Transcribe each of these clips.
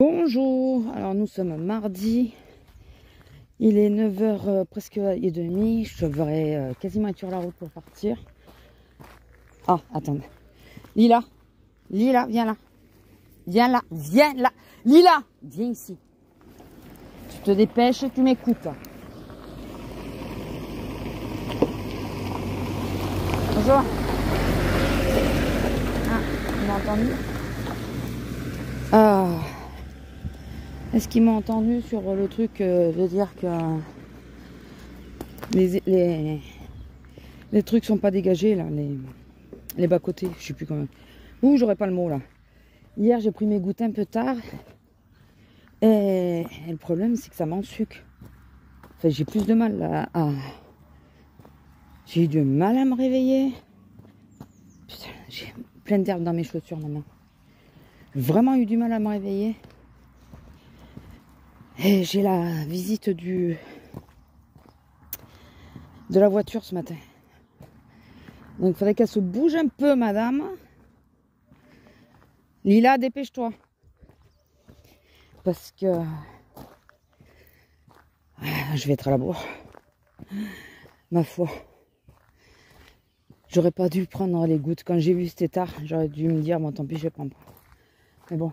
Bonjour, alors nous sommes mardi, il est 9h presque et demie, je devrais quasiment être sur la route pour partir. Ah, attendez, Lila, viens là, viens là, Lila, viens ici. Tu te dépêches, tu m'écoutes. Bonjour. Ah, tu m'as entendu? Est-ce qu'ils m'ont entendu sur le truc de dire que les trucs sont pas dégagés là, les bas-côtés, je sais plus comment. Ouh, j'aurais pas le mot là. Hier j'ai pris mes goûters un peu tard et le problème c'est que ça m'ensucre. Enfin, j'ai plus de mal là j'ai eu du mal à me réveiller. Putain, j'ai plein d'herbe dans mes chaussures maintenant. J'ai vraiment eu du mal à me réveiller. Et j'ai la visite de la voiture ce matin. Donc il faudrait qu'elle se bouge un peu, madame. Lila, dépêche-toi. Parce que je vais être à la bourre. Ma foi. J'aurais pas dû prendre les gouttes. Quand j'ai vu cet état, j'aurais dû me dire, bon tant pis, je prends pas. Mais bon.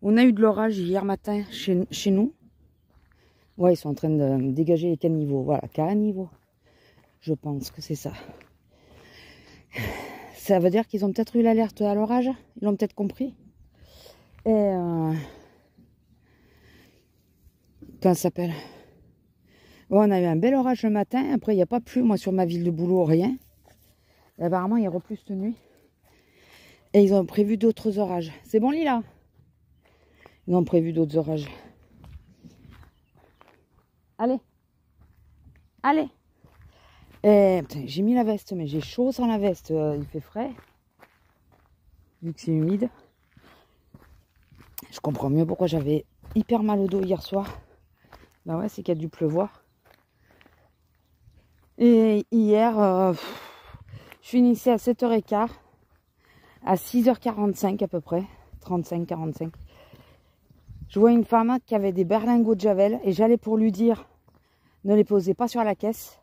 On a eu de l'orage hier matin chez nous. Ouais, ils sont en train de dégager les caniveaux. Voilà, caniveaux. Je pense que c'est ça. Ça veut dire qu'ils ont peut-être eu l'alerte à l'orage. Ils l'ont peut-être compris. Et comment ça s'appelle? Bon, on a eu un bel orage le matin. Après, il n'y a pas plu, moi, sur ma ville de boulot, rien. Et apparemment, il y aura plus cette nuit. Et ils ont prévu d'autres orages. C'est bon, Lila? Ils ont prévu d'autres orages. Allez. Allez. Et j'ai mis la veste, mais j'ai chaud sans la veste. Il fait frais. Vu que c'est humide. Je comprends mieux pourquoi j'avais hyper mal au dos hier soir. Ben ouais, c'est qu'il y a dû pleuvoir. Et hier, je finissais à 7h15. À 6h45 à peu près. 35-45. Je vois une femme qui avait des berlingots de Javel et j'allais pour lui dire ne les posez pas sur la caisse.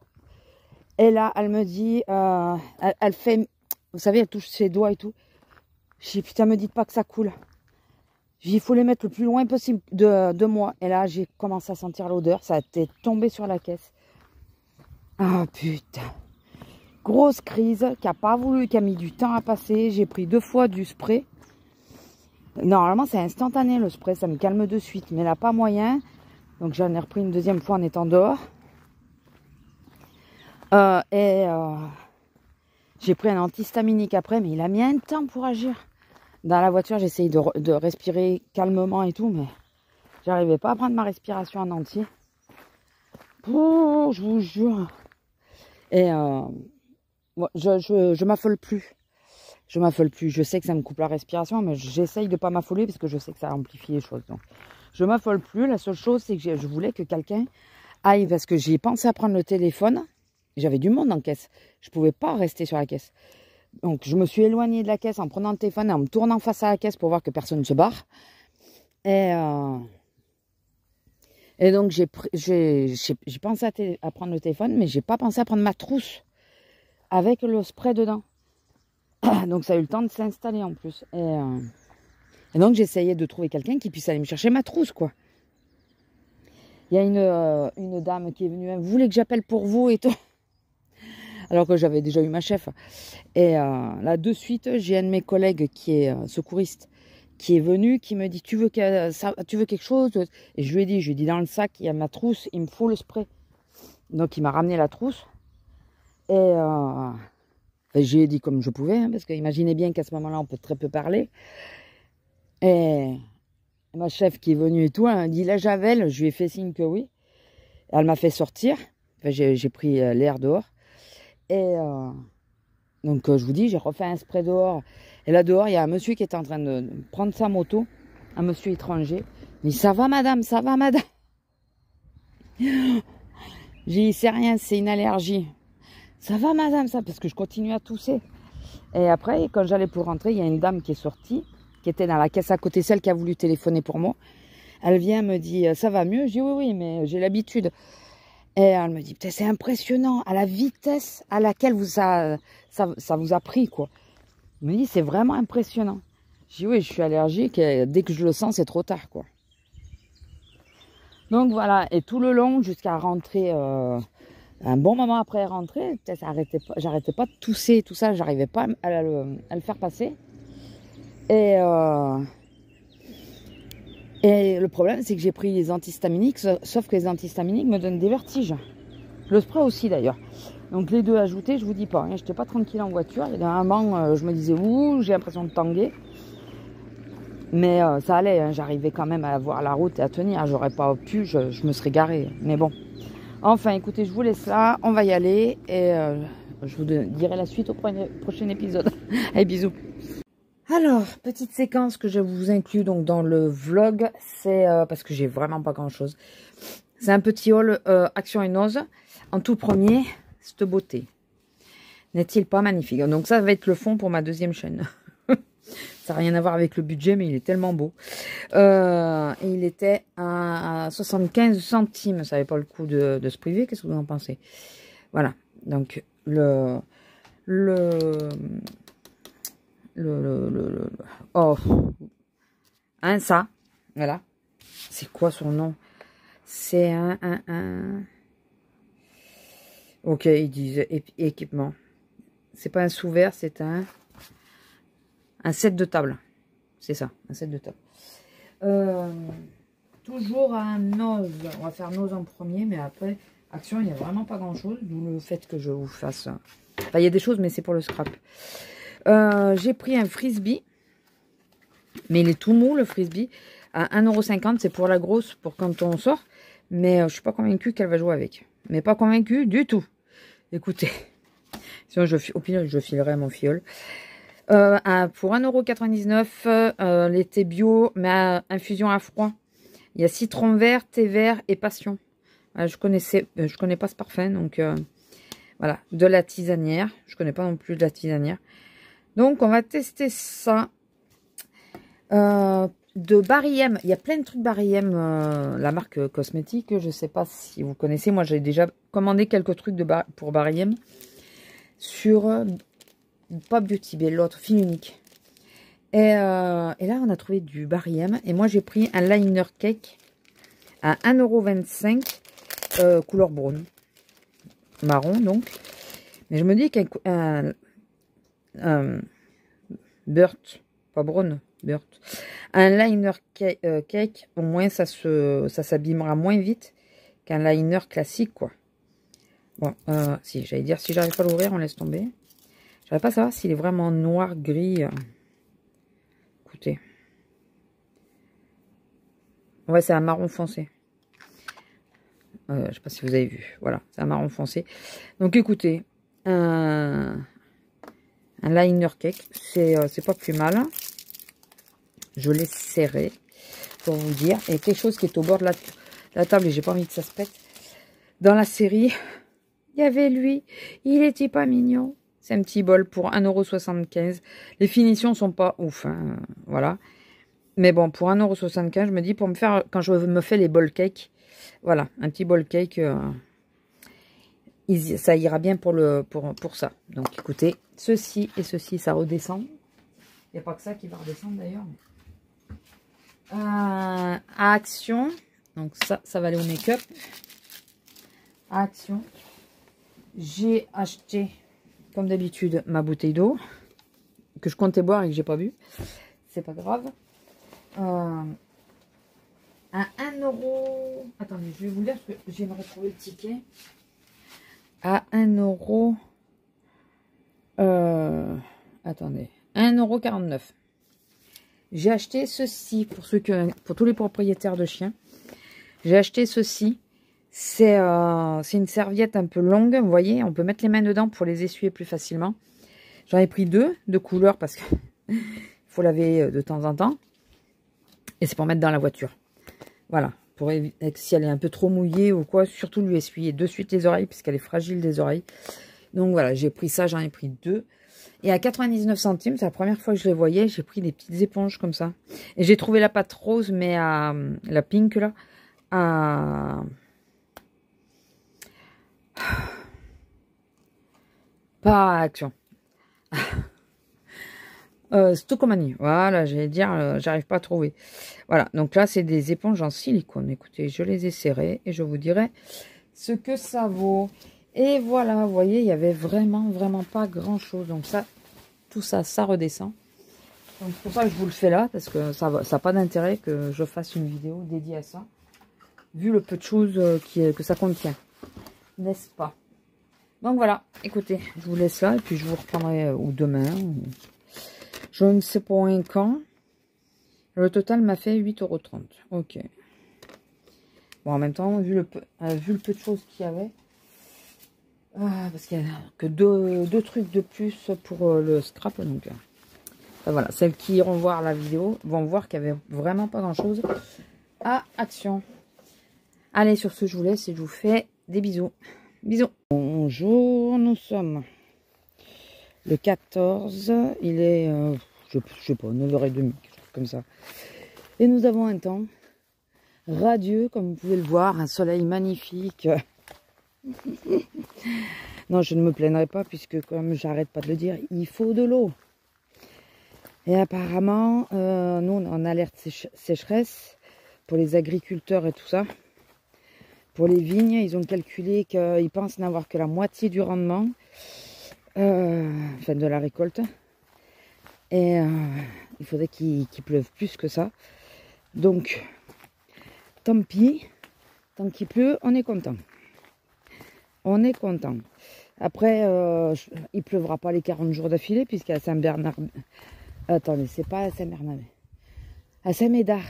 Et là, elle me dit, elle fait, vous savez, elle touche ses doigts et tout. Je dis putain, me dites pas que ça coule. Je dis il faut les mettre le plus loin possible de moi. Et là, j'ai commencé à sentir l'odeur. Ça a été tombé sur la caisse. Ah putain. Grosse crise qui a pas voulu, qui a mis du temps à passer. J'ai pris 2 fois du spray. Normalement, c'est instantané le spray, ça me calme de suite. Mais là, pas moyen. Donc, j'en ai repris une deuxième fois en étant dehors. J'ai pris un antihistaminique après, mais il a mis un temps pour agir. Dans la voiture, j'essaye de respirer calmement et tout, mais j'arrivais pas à prendre ma respiration en entier. Oh, je vous jure. Et je m'affole plus. Je m'affole plus. Je sais que ça me coupe la respiration, mais j'essaye de pas m'affoler parce que je sais que ça amplifie les choses. Donc, je m'affole plus. La seule chose, c'est que je voulais que quelqu'un aille parce que j'ai pensé à prendre le téléphone. J'avais du monde en caisse. Je pouvais pas rester sur la caisse. Donc, je me suis éloignée de la caisse en prenant le téléphone et en me tournant face à la caisse pour voir que personne ne se barre. Et donc, j'ai pensé à prendre le téléphone, mais j'ai pas pensé à prendre ma trousse avec le spray dedans. Donc ça a eu le temps de s'installer en plus. Et donc j'essayais de trouver quelqu'un qui puisse aller me chercher ma trousse, quoi. Il y a une dame qui est venue, vous voulez que j'appelle pour vous et tout. Alors que j'avais déjà eu ma chef. Et là de suite, j'ai un de mes collègues qui est secouriste, qui est venu, qui me dit tu veux quelque chose? Et je lui ai dit dans le sac, il y a ma trousse, il me faut le spray. Donc il m'a ramené la trousse. Et j'ai dit comme je pouvais, hein, parce que imaginez bien qu'à ce moment-là, on peut très peu parler. Et ma chef qui est venue et tout, elle m'a dit la Javel, je lui ai fait signe que oui. Elle m'a fait sortir. Enfin, j'ai pris l'air dehors. Et donc, je vous dis, j'ai refait un spray dehors. Et là, dehors, il y a un monsieur qui était en train de prendre sa moto, un monsieur étranger. Il dit, ça va, madame, ça va, madame. J'ai dit, c'est rien, c'est une allergie. Ça va, madame, ça, parce que je continue à tousser. Et après, quand j'allais pour rentrer, il y a une dame qui est sortie. qui était dans la caisse à côté, celle qui a voulu téléphoner pour moi. Elle vient, me dit, ça va mieux? Je dis, oui, oui, mais j'ai l'habitude. Et elle me dit, c'est impressionnant, à la vitesse à laquelle ça vous a pris, quoi. Elle me dit, c'est vraiment impressionnant. Je dis, oui, je suis allergique, et dès que je le sens, c'est trop tard, quoi. Donc voilà, et tout le long, jusqu'à rentrer, un bon moment après rentrer, j'arrêtais pas de tousser, tout ça, j'arrivais pas à le faire passer. Et le problème, c'est que j'ai pris les antihistaminiques, sauf que les antihistaminiques me donnent des vertiges. Le spray aussi, d'ailleurs. Donc les deux ajoutés, je vous dis pas, hein, j'étais pas tranquille en voiture. Et d'un moment, je me disais, ouh, j'ai l'impression de tanguer. Mais ça allait, hein, j'arrivais quand même à voir la route et à tenir. J'aurais pas pu, je me serais garée. Mais bon. Enfin, écoutez, je vous laisse là, on va y aller. Et je vous dirai la suite au prochain épisode. Allez, bisous. Alors, petite séquence que je vous inclus donc dans le vlog, c'est parce que j'ai vraiment pas grand chose. C'est un petit haul Action et Nose. En tout premier, cette beauté. N'est-il pas magnifique? Donc ça va être le fond pour ma deuxième chaîne. Ça n'a rien à voir avec le budget, mais il est tellement beau. Et il était à 75 centimes. Ça n'avait pas le coup de se priver. Qu'est-ce que vous en pensez? Voilà. Donc, oh. Hein, ça. Voilà. C'est quoi son nom? C'est un... Ok, ils disent équipement. C'est pas un sous-verre, c'est un set de table. C'est ça, un set de table. Toujours un nose. On va faire nose en premier, mais après, action, il n'y a vraiment pas grand-chose. D'où le fait que je vous fasse... Enfin, il y a des choses, mais c'est pour le scrap. J'ai pris un frisbee. Mais il est tout mou, le frisbee. À 1,50 €. C'est pour la grosse, pour quand on sort. Mais je suis pas convaincue qu'elle va jouer avec. Mais pas convaincue du tout. Écoutez. Sinon, au pire, je filerai mon fiole. Pour 1,99 €, l'été bio, mais à infusion à froid. Il y a citron vert, thé vert et passion. Je connais pas ce parfum, donc voilà. De la tisanière. Je connais pas non plus de la tisanière. Donc, on va tester ça. De Barry M. Il y a plein de trucs Barry M, la marque cosmétique. Je sais pas si vous connaissez. Moi, j'ai déjà commandé quelques trucs pour Barry M. Sur... pas Beauty Bay, l'autre, Fine Unique. Et là, on a trouvé du Barry M. Et moi, j'ai pris un liner cake à 1,25 €, couleur brune. Marron, donc. Mais je me dis qu'un Burt, pas brune, Burt. Un liner cake, au moins, ça s'abîmera moins vite qu'un liner classique, quoi. Bon, si, j'allais dire, si j'arrive pas à l'ouvrir, on laisse tomber. J'arrive pas à savoir s'il est vraiment noir, gris. Écoutez. Ouais, c'est un marron foncé. Je sais pas si vous avez vu. Voilà, c'est un marron foncé. Donc, écoutez. Un liner cake. C'est pas plus mal. Je l'ai serré. Pour vous dire. Et quelque chose qui est au bord de la table. Et j'ai pas envie que ça se pète. Dans la série, il y avait lui. Il était pas mignon. C'est un petit bol pour 1,75 €. Les finitions sont pas ouf. Hein, voilà. Mais bon, pour 1,75 €, je me dis, pour me faire, quand je me fais les bol cake, voilà, un petit bol cake, ça ira bien pour ça. Donc, écoutez, ceci et ceci, ça redescend. Il n'y a pas que ça qui va redescendre, d'ailleurs. À Action. Donc, ça va aller au make-up. À Action. J'ai acheté... comme d'habitude, ma bouteille d'eau, que je comptais boire et que j'ai pas bu. C'est pas grave. À 1 €... Attendez, je vais vous lire parce que j'aimerais trouver le ticket. À 1 €... attendez. 1,49 €. J'ai acheté ceci, pour tous les propriétaires de chiens. J'ai acheté ceci. C'est une serviette un peu longue, vous voyez, on peut mettre les mains dedans pour les essuyer plus facilement. J'en ai pris deux de couleur parce qu'il faut laver de temps en temps. Et c'est pour mettre dans la voiture. Voilà, pour éviter si elle est un peu trop mouillée ou quoi, surtout lui essuyer de suite les oreilles puisqu'elle est fragile des oreilles. Donc voilà, j'ai pris ça, j'en ai pris deux. Et à 99 centimes, c'est la première fois que je les voyais, j'ai pris des petites éponges comme ça. Et j'ai trouvé la pâte rose, mais à la pink là, à... Pas à Action. Stocomanie. Voilà, j'allais dire, j'arrive pas à trouver. Voilà, donc là, c'est des éponges en silicone. Écoutez, je les ai serrées et je vous dirai ce que ça vaut. Et voilà, vous voyez, il y avait vraiment pas grand-chose. Donc ça, tout ça, ça redescend. Donc c'est pour ça que je vous le fais là, parce que ça n'a pas d'intérêt que je fasse une vidéo dédiée à ça, vu le peu de choses que ça contient. N'est-ce pas? Donc voilà, écoutez, je vous laisse là, et puis je vous reprendrai ou demain, ou... je ne sais pas quand. Le total m'a fait 8,30 €. Ok. Bon, en même temps, vu le peu de choses qu'il y avait, parce qu'il n'y a que deux trucs de plus pour le scrap. Donc, voilà, celles qui iront voir la vidéo vont voir qu'il n'y avait vraiment pas grand-chose à Action. Allez, sur ce, je vous laisse et je vous fais des bisous. Bisous. Bonjour, nous sommes le 14. Il est, je sais pas, 9h30, quelque chose comme ça. Et nous avons un temps radieux, comme vous pouvez le voir, un soleil magnifique. Non, je ne me plaindrai pas, puisque comme j'arrête pas de le dire, il faut de l'eau. Et apparemment, nous, on est en alerte sécheresse pour les agriculteurs et tout ça. Pour les vignes, ils ont calculé qu'ils pensent n'avoir que la moitié du rendement, enfin de la récolte. Et il faudrait qu'il pleuve plus que ça. Donc, tant pis, tant qu'il pleut, on est content. On est content. Après, il pleuvra pas les 40 jours d'affilée, puisqu'à Saint-Bernard... Attendez, c'est pas à Saint-Bernard. À Saint-Médard,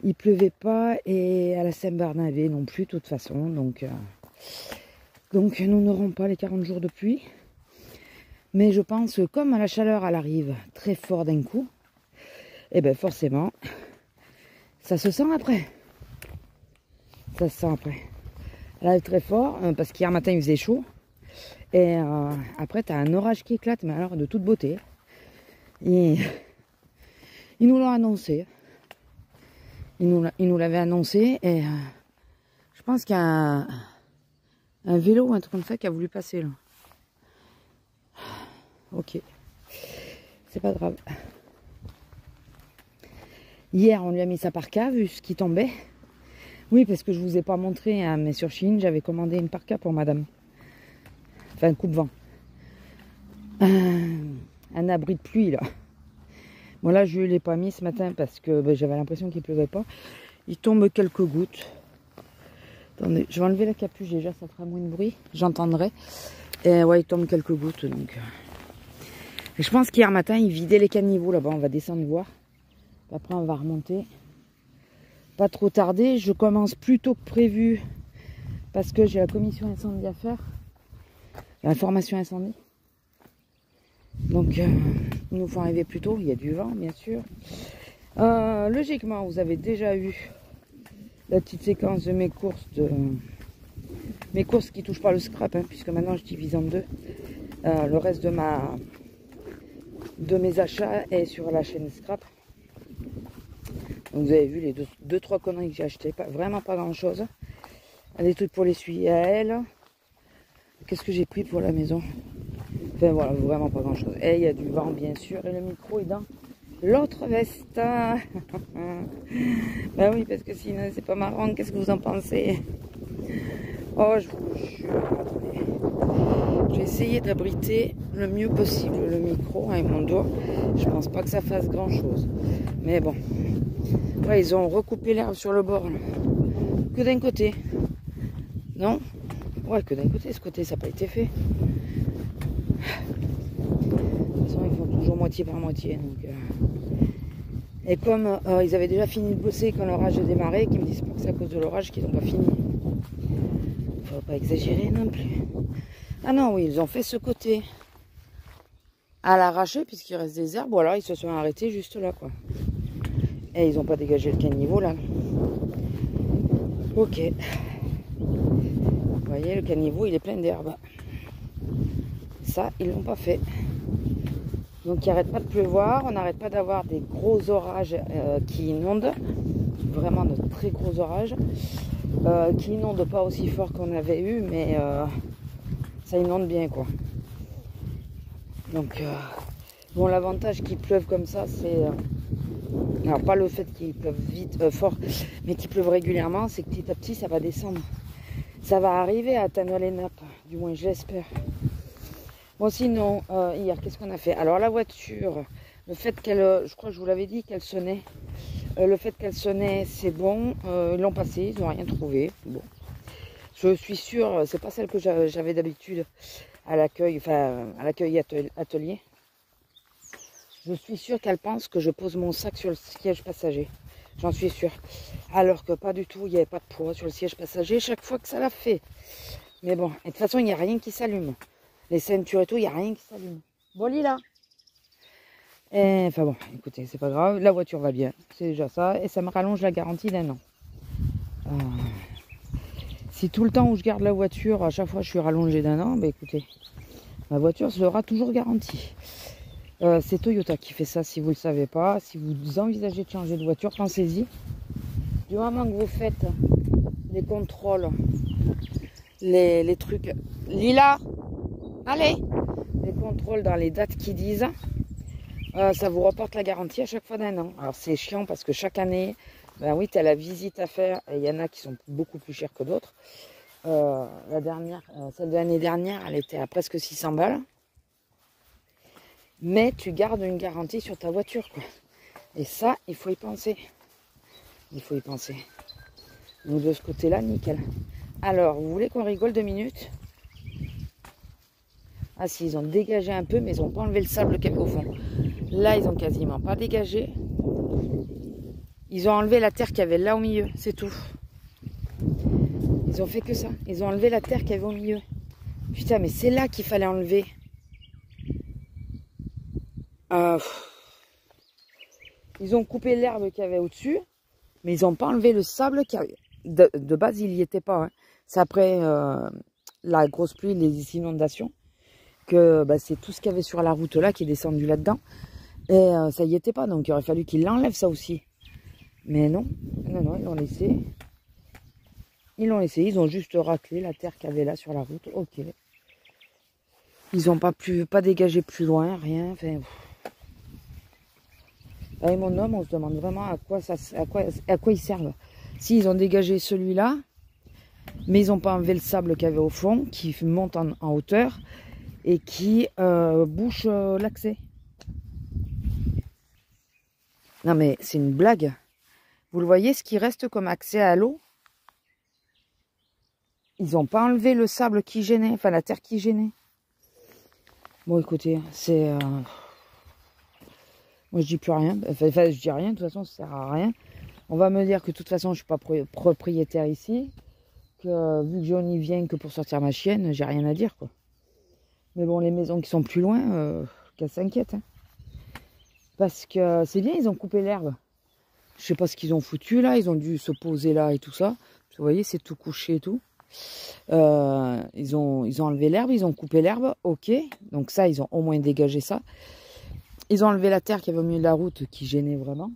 il pleuvait pas, et à la Saint-Bernabé non plus, de toute façon. Donc nous n'aurons pas les 40 jours de pluie. Mais je pense que comme la chaleur, elle arrive très fort d'un coup, et bien forcément, ça se sent après. Ça se sent après. Elle arrive très fort, parce qu'hier matin, il faisait chaud. Et après, tu as un orage qui éclate, mais alors de toute beauté. Et ils nous l'ont annoncé. Ils nous l'avaient annoncé. Et je pense qu'il y a un vélo ou un truc comme ça qui a voulu passer là. Ok. C'est pas grave. Hier, on lui a mis sa parka, vu ce qui tombait. Oui, parce que je vous ai pas montré, hein, mais sur Shein, j'avais commandé une parka pour madame. Enfin, un coupe-vent. Un abri de pluie, là. Bon, là, je ne l'ai pas mis ce matin parce que ben, j'avais l'impression qu'il pleuvait pas. Il tombe quelques gouttes. Attendez, je vais enlever la capuche déjà, ça fera moins de bruit. J'entendrai. Et ouais, il tombe quelques gouttes, donc... Et je pense qu'hier matin, il vidait les caniveaux là-bas. On va descendre voir. Après, on va remonter. Pas trop tarder. Je commence plus tôt que prévu parce que j'ai la commission incendie à faire. L'information incendie. Donc, il nous faut arriver plus tôt. Il y a du vent, bien sûr. Logiquement, vous avez déjà eu la petite séquence de mes courses. Mes courses qui ne touchent pas le scrap, hein, puisque maintenant je divise en deux. Le reste de mes achats est sur la chaîne scrap. Donc, vous avez vu les deux trois conneries que j'ai achetées. Vraiment pas grand chose. Des trucs pour l'essuyer à elle. Qu'est-ce que j'ai pris pour la maison? Enfin voilà, vraiment pas grand chose. Et il y a du vent bien sûr. Et le micro est dans l'autre veste. Bah oui, parce que sinon c'est pas marrant. Qu'est-ce que vous en pensez? Oh, je vous jure. Attendez. Je vais essayer d'abriter le mieux possible le micro avec mon doigt. Je pense pas que ça fasse grand chose. Mais bon. Ouais, ils ont recoupé l'herbe sur le bord. Là. Que d'un côté. Non? Ouais, que d'un côté. Ce côté, ça n'a pas été fait. De toute façon, ils font toujours moitié par moitié. Donc, Et comme ils avaient déjà fini de bosser quand l'orage a démarré, qu'ils me disent pas que c'est à cause de l'orage qu'ils n'ont pas fini. Faut pas exagérer non plus. Ah non, oui, ils ont fait ce côté à l'arraché puisqu'il reste des herbes. Ou alors ils se sont arrêtés juste là, quoi. Et ils n'ont pas dégagé le caniveau là. Ok. Vous voyez, le caniveau, il est plein d'herbes. ça, ils l'ont pas fait. Donc il n'arrête pas de pleuvoir, on n'arrête pas d'avoir des gros orages qui inondent, vraiment de très gros orages, qui inondent pas aussi fort qu'on avait eu, mais ça inonde bien quoi. Donc bon, l'avantage qu'il pleuve comme ça, c'est alors pas le fait qu'il pleuve vite, fort, mais qu'il pleuve régulièrement, c'est que petit à petit ça va descendre. Ça va arriver à atteindre les nappes, du moins je l'espère. Bon sinon, hier, qu'est-ce qu'on a fait? Alors la voiture, le fait qu'elle, je crois que je vous l'avais dit, qu'elle sonnait. Le fait qu'elle sonnait, c'est bon. Ils l'ont passé, ils n'ont rien trouvé. Bon. Je suis sûre, c'est pas celle que j'avais d'habitude à l'accueil, enfin à l'accueil atelier. Je suis sûre qu'elle pense que je pose mon sac sur le siège passager. J'en suis sûre. Alors que pas du tout, il n'y avait pas de poids sur le siège passager chaque fois que ça l'a fait. Mais bon, et de toute façon, il n'y a rien qui s'allume. Les ceintures et tout, il n'y a rien qui s'allume. Bon, Lila. Et, enfin bon, écoutez, c'est pas grave. La voiture va bien. C'est déjà ça. Et ça me rallonge la garantie d'1 an. Si tout le temps où je garde la voiture, à chaque fois je suis rallongée d'1 an, bah écoutez, ma voiture sera toujours garantie. C'est Toyota qui fait ça, si vous ne le savez pas. Si vous envisagez de changer de voiture, pensez-y. Du moment que vous faites les contrôles, les trucs... Lila, allez, les contrôles dans les dates qui disent, ça vous reporte la garantie à chaque fois d'1 an. Alors c'est chiant parce que chaque année, ben oui, tu as la visite à faire et il y en a qui sont beaucoup plus chères que d'autres. La dernière, celle de l'année dernière, elle était à presque 600 balles. Mais tu gardes une garantie sur ta voiture, quoi. Et ça, il faut y penser. Il faut y penser. Donc de ce côté-là, nickel. Alors, vous voulez qu'on rigole 2 minutes? Ah si, ils ont dégagé un peu, mais ils n'ont pas enlevé le sable qu'il y avait au fond. Là, ils ont quasiment pas dégagé. Ils ont enlevé la terre qu'il y avait là au milieu, c'est tout. Ils ont fait que ça. Ils ont enlevé la terre qu'il y avait au milieu. Putain, mais c'est là qu'il fallait enlever. Ils ont coupé l'herbe qu'il y avait au-dessus, mais ils n'ont pas enlevé le sable qu'il y avait. De base, il n'y était pas. Hein. C'est après la grosse pluie, les inondations, que bah, c'est tout ce qu'il y avait sur la route là qui est descendu là-dedans. Et ça y était pas, donc il aurait fallu qu'ils l'enlèvent ça aussi. Mais non, non, non, ils l'ont laissé. Ils l'ont laissé, ils ont juste raclé la terre qu'il y avait là sur la route. Ok. Ils n'ont pas dégagé plus loin, rien. Enfin, avec mon homme, on se demande vraiment à quoi ils servent. Si ils ont dégagé celui-là, mais ils n'ont pas enlevé le sable qu'il y avait au fond, qui monte en hauteur et qui bouche l'accès. Non mais c'est une blague. Vous le voyez, ce qui reste comme accès à l'eau, ils n'ont pas enlevé le sable qui gênait, enfin la terre qui gênait. Bon écoutez, c'est... Moi je dis plus rien, enfin je dis rien, de toute façon ça sert à rien. On va me dire que de toute façon je suis pas propriétaire ici, que vu que Johnny vient que pour sortir ma chienne, j'ai rien à dire quoi. Mais bon, les maisons qui sont plus loin, qu'elles s'inquiètent. Hein. Parce que c'est bien, ils ont coupé l'herbe. Je sais pas ce qu'ils ont foutu là, ils ont dû se poser là et tout ça. Vous voyez, c'est tout couché et tout. Ils ont enlevé l'herbe, ils ont coupé l'herbe, ok. Donc ça, ils ont au moins dégagé ça. Ils ont enlevé la terre qui avait au milieu de la route qui gênait vraiment.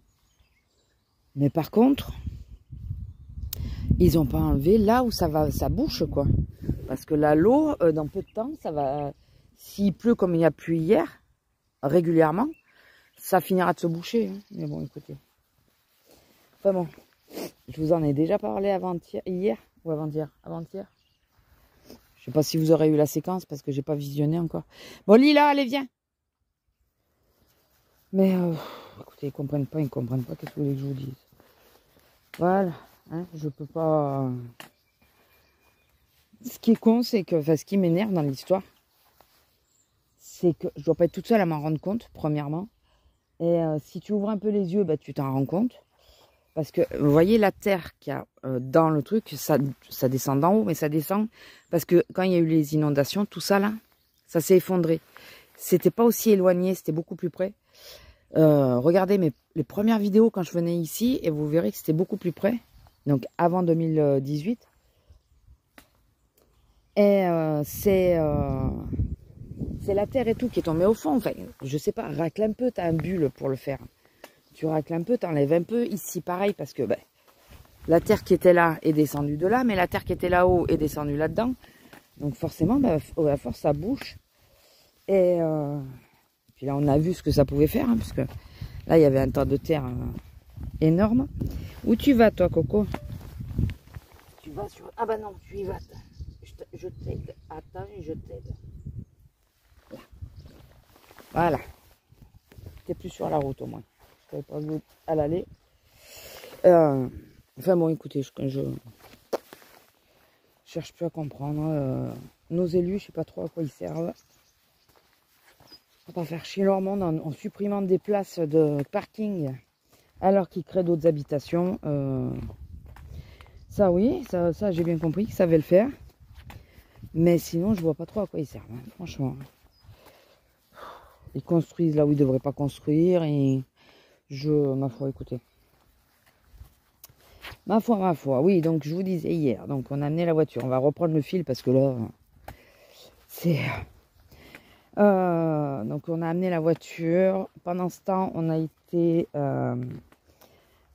Mais par contre, ils n'ont pas enlevé là où ça bouche quoi. Parce que là, l'eau, dans peu de temps, ça va... S'il pleut comme il a plu hier, régulièrement, ça finira de se boucher. Hein. Mais bon, écoutez. Enfin bon, je vous en ai déjà parlé hier ou avant-hier. Je sais pas si vous aurez eu la séquence parce que j'ai pas visionné encore. Bon, Lila, allez, viens. Mais écoutez, ils comprennent pas. Qu'est-ce que vous voulez que je vous dise? Voilà, hein, je peux pas. Ce qui est con, c'est que, enfin, ce qui m'énerve dans l'histoire, c'est que je dois pas être toute seule à m'en rendre compte, premièrement. Et si tu ouvres un peu les yeux, bah, tu t'en rends compte. Parce que, vous voyez, la terre qu'il y a dans le truc, ça descend d'en haut, mais ça descend. Parce que quand il y a eu les inondations, tout ça là, ça s'est effondré. C'était pas aussi éloigné, c'était beaucoup plus près. Regardez les premières vidéos quand je venais ici, et vous verrez que c'était beaucoup plus près. Donc avant 2018. Et c'est la terre et tout qui est tombée au fond. Enfin, je sais pas, racle un peu, tu as un bulle pour le faire. Tu racles un peu, tu enlèves un peu. Ici, pareil, parce que la terre qui était là est descendue de là, mais la terre qui était là-haut est descendue là-dedans. Donc forcément, à force, ça bouche. Et puis là, on a vu ce que ça pouvait faire, hein, parce que là, il y avait un tas de terre énorme. Où tu vas, toi, Coco? Tu vas sur... Ah bah non, tu y vas. Je t'aide. Attends, je t'aide. Voilà. T'es plus sur la route, au moins. Je t'avais pas vu à l'aller. Enfin bon, écoutez, je cherche plus à comprendre. Nos élus, je sais pas trop à quoi ils servent. On va pas faire chier leur monde en supprimant des places de parking alors qu'ils créent d'autres habitations. Ça oui, ça j'ai bien compris qu'ils savaient le faire. Mais sinon, je vois pas trop à quoi ils servent, hein, franchement. Ils construisent là où ils devraient pas construire. Et ma foi, écoutez. Ma foi, oui, donc je vous disais hier, donc on a amené la voiture. On va reprendre le fil parce que là, c'est... donc on a amené la voiture. Pendant ce temps, on a été à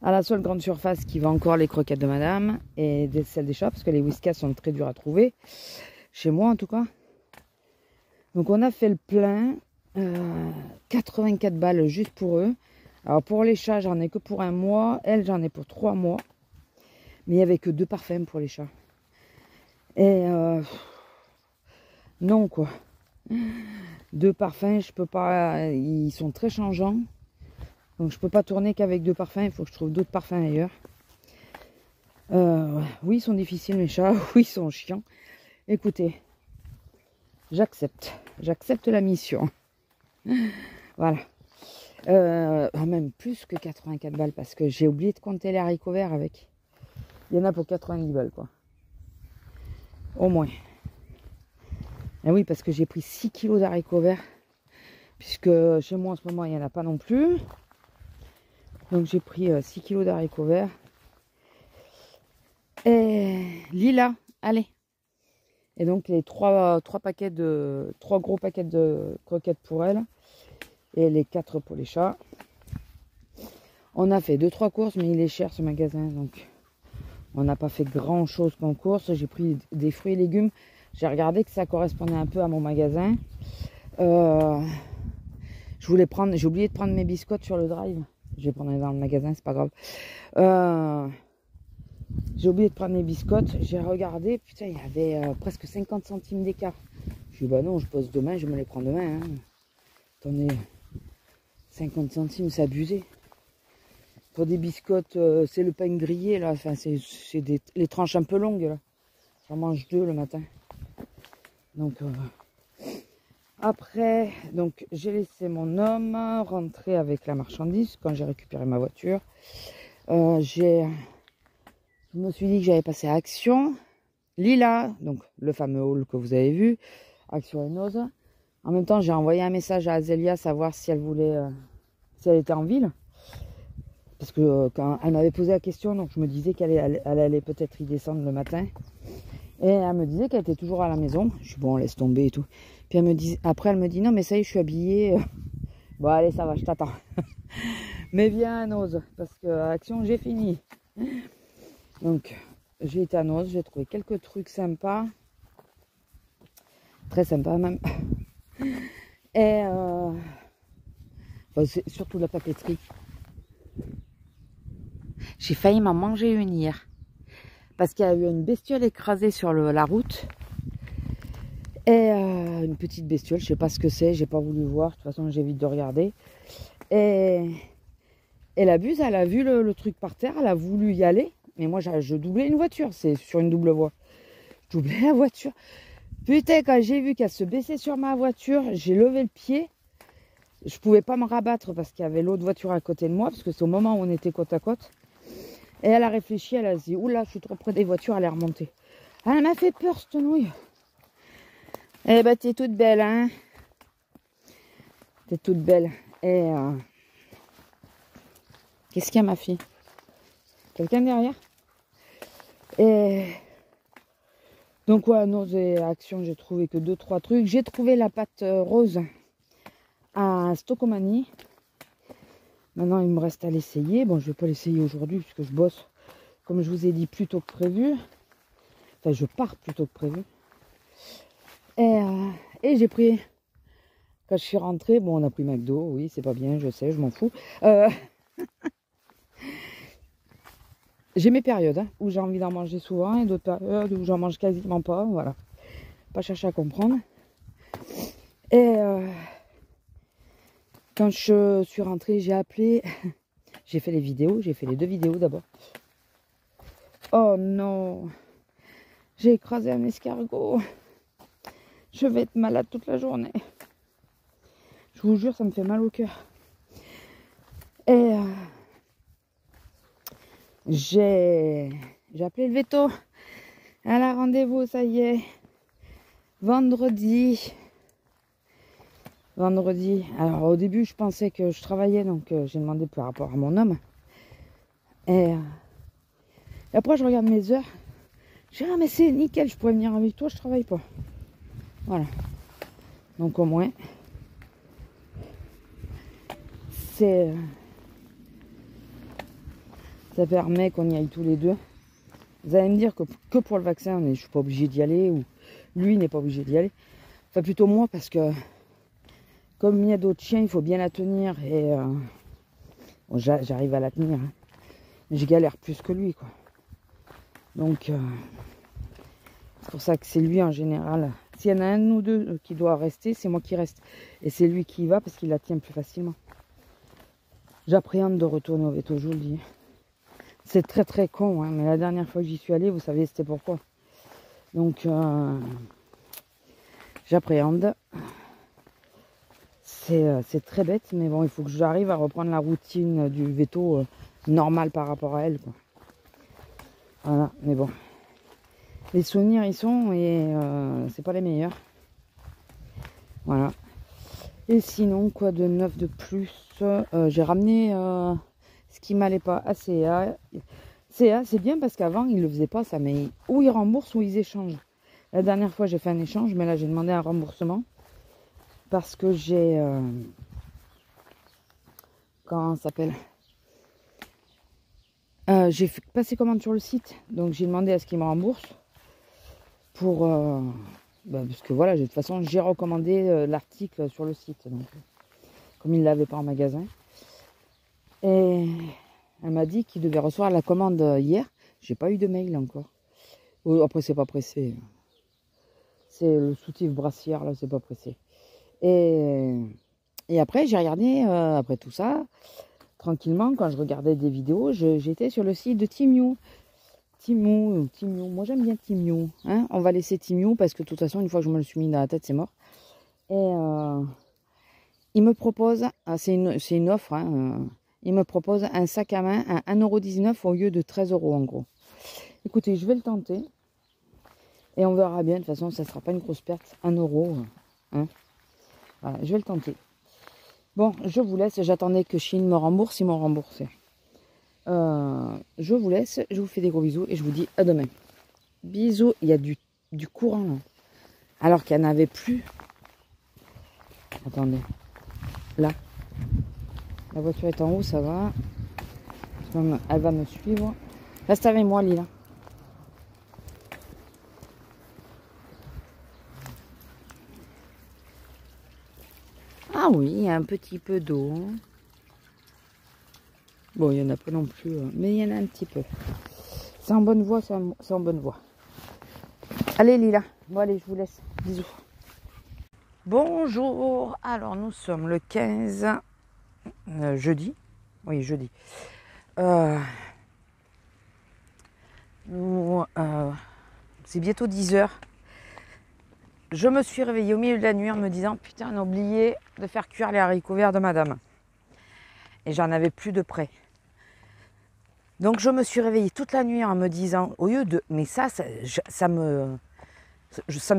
la seule grande surface qui vend encore les croquettes de madame et celles des chats, parce que les whiskas sont très durs à trouver, chez moi en tout cas. Donc on a fait le plein, 84 balles juste pour eux. Alors pour les chats, j'en ai que pour 1 mois, elle j'en ai pour 3 mois. Mais il n'y avait que 2 parfums pour les chats. Et non quoi. 2 parfums, je peux pas. Ils sont très changeants. Donc je peux pas tourner qu'avec 2 parfums. Il faut que je trouve d'autres parfums ailleurs. Oui, ils sont difficiles mes chats. Oui, ils sont chiants. Écoutez, j'accepte. J'accepte la mission. Voilà. Même plus que 84 balles parce que j'ai oublié de compter les haricots verts avec. Il y en a pour 90 balles quoi. Au moins. Et oui, parce que j'ai pris 6 kilos d'haricots verts. Puisque chez moi en ce moment, il n'y en a pas non plus. Donc j'ai pris 6 kilos d'haricots verts. Et Lila, allez. Et donc les 3 gros paquets de croquettes pour elle. Et les 4 pour les chats. On a fait 2-3 courses, mais il est cher ce magasin. Donc on n'a pas fait grand chose qu'en course. J'ai pris des fruits et légumes. J'ai regardé que ça correspondait un peu à mon magasin. J'ai oublié de prendre mes biscottes sur le drive. Je vais prendre dans le magasin, c'est pas grave. J'ai oublié de prendre mes biscottes. J'ai regardé, putain, il y avait presque 50 centimes d'écart. Je dis, bah non, je pose demain, je me les prends demain. Hein. Attendez, 50 centimes, c'est abusé. Pour des biscottes, c'est le pain grillé, là. Enfin, c'est les tranches un peu longues, là. J'en mange 2 le matin. Donc, après, donc j'ai laissé mon homme rentrer avec la marchandise quand j'ai récupéré ma voiture. Je me suis dit que j'allais passer à Action. Lila, donc le fameux haul que vous avez vu, Action Hénoz. En même temps, j'ai envoyé un message à Azélia savoir si elle voulait, si elle était en ville. Parce que quand elle m'avait posé la question, donc je me disais qu'elle allait peut-être y descendre le matin. Et elle me disait qu'elle était toujours à la maison. Je suis bon, laisse tomber et tout. Puis après elle me dit non mais ça y est, je suis habillée. Bon allez, ça va, je t'attends. Mais viens à Noz, parce que à Action j'ai fini. Donc j'ai été à Noz, j'ai trouvé quelques trucs sympas. Très sympas même. Et enfin, c'est surtout la papeterie. J'ai failli m'en manger une hier. Parce qu'il y a eu une bestiole écrasée sur la route. Et une petite bestiole, je sais pas ce que c'est, j'ai pas voulu voir, de toute façon j'évite de regarder. Et la buse, elle a vu le truc par terre, elle a voulu y aller. Mais moi, je doublais une voiture, c'est sur une double voie. Je doublais la voiture. Putain, quand j'ai vu qu'elle se baissait sur ma voiture, j'ai levé le pied. Je pouvais pas me rabattre parce qu'il y avait l'autre voiture à côté de moi, parce que c'est au moment où on était côte à côte. Et elle a réfléchi, elle a dit, oula, je suis trop près des voitures, elle est remontée. Elle m'a fait peur, cette nouille. Eh ben, t'es toute belle, hein. T'es toute belle. Et qu'est-ce qu'il y a, ma fille? Quelqu'un derrière? Et Donc ouais, Nausée Action, j'ai trouvé que 2-3 trucs. J'ai trouvé la pâte rose à Stocomanie. Maintenant, il me reste à l'essayer. Bon, je vais pas l'essayer aujourd'hui puisque je bosse, comme je vous ai dit, plus tôt que prévu. Enfin, je pars plus tôt que prévu. Et j'ai pris, quand je suis rentrée, bon, on a pris McDo, oui, c'est pas bien, je sais, je m'en fous. J'ai mes périodes hein, où j'ai envie d'en manger souvent et d'autres périodes où j'en mange quasiment pas, voilà. Pas chercher à comprendre. Et quand je suis rentrée, j'ai appelé, j'ai fait les vidéos, j'ai fait les 2 vidéos d'abord. Oh non, j'ai écrasé un escargot. Je vais être malade toute la journée. Je vous jure, ça me fait mal au cœur. Et j'ai appelé le veto. Elle a rendez-vous, ça y est. Vendredi. Alors au début, je pensais que je travaillais, donc j'ai demandé par rapport à mon homme. Et après, je regarde mes heures. Je dis, ah mais c'est nickel, je pourrais venir avec toi, je travaille pas. Voilà. Donc au moins, ça permet qu'on y aille tous les deux. Vous allez me dire que pour le vaccin, je suis pas obligée d'y aller, ou lui n'est pas obligé d'y aller. Enfin plutôt moi, parce que comme il y a d'autres chiens, il faut bien la tenir. Et bon, j'arrive à la tenir, hein, mais je galère plus que lui, quoi. Donc c'est pour ça que c'est lui en général. S'il y en a un ou deux qui doit rester, c'est moi qui reste. Et c'est lui qui y va parce qu'il la tient plus facilement. J'appréhende de retourner au veto, je vous le dis. C'est très très con, hein, mais la dernière fois que j'y suis allée, vous savez c'était pourquoi. Donc j'appréhende. C'est très bête, mais bon, il faut que j'arrive à reprendre la routine du veto normale par rapport à elle, quoi. Voilà, mais bon. Les souvenirs ils sont et c'est pas les meilleurs. Voilà. Et sinon, quoi de neuf de plus, j'ai ramené ce qui m'allait pas à CA. CA, c'est bien parce qu'avant, ils le faisaient pas ça, mais ou ils remboursent ou ils échangent. La dernière fois, j'ai fait un échange, mais là, j'ai demandé un remboursement parce que j'ai... comment ça s'appelle, j'ai passé commande sur le site, donc j'ai demandé à ce qu'ils me remboursent pour... parce que voilà, de toute façon, j'ai recommandé l'article sur le site, donc, comme il ne l'avait pas en magasin. Et elle m'a dit qu'il devait recevoir la commande hier. J'ai pas eu de mail encore. Après, c'est pas pressé. C'est le soutif brassière, là, c'est pas pressé. Et après, j'ai regardé, après tout ça, tranquillement, quand je regardais des vidéos, j'étais sur le site de Timiu. Timiu, moi j'aime bien Timiu. Hein, on va laisser Timiu parce que de toute façon, une fois que je me le suis mis dans la tête, c'est mort. Et il me propose, c'est une offre, hein, il me propose un sac à main à 1,19 € au lieu de 13 € en gros. Écoutez, je vais le tenter. Et on verra bien, de toute façon, ça ne sera pas une grosse perte. 1 €. Hein. Voilà, je vais le tenter. Bon, je vous laisse. J'attendais que Chine me rembourse. Ils m'ont remboursé. Je vous laisse. Je vous fais des gros bisous. Et je vous dis à demain. Bisous. Il y a du courant là. Alors qu'il n'y en avait plus. Attendez. Là. La voiture est en haut, ça va. Elle va me suivre. Reste avec moi, Lila. Ah oui, il y a un petit peu d'eau. Bon, il n'y en a pas non plus, mais il y en a un petit peu. C'est en bonne voie, c'est en bonne voie. Allez, Lila. Bon, allez, je vous laisse. Bisous. Bonjour. Alors, nous sommes le 15 jeudi. Oui, jeudi. C'est bientôt 10 h. Je me suis réveillée au milieu de la nuit en me disant « Putain, on a oublié de faire cuire les haricots verts de madame. » Et j'en avais plus de près. Donc je me suis réveillée toute la nuit en me disant, au lieu de... Mais ça me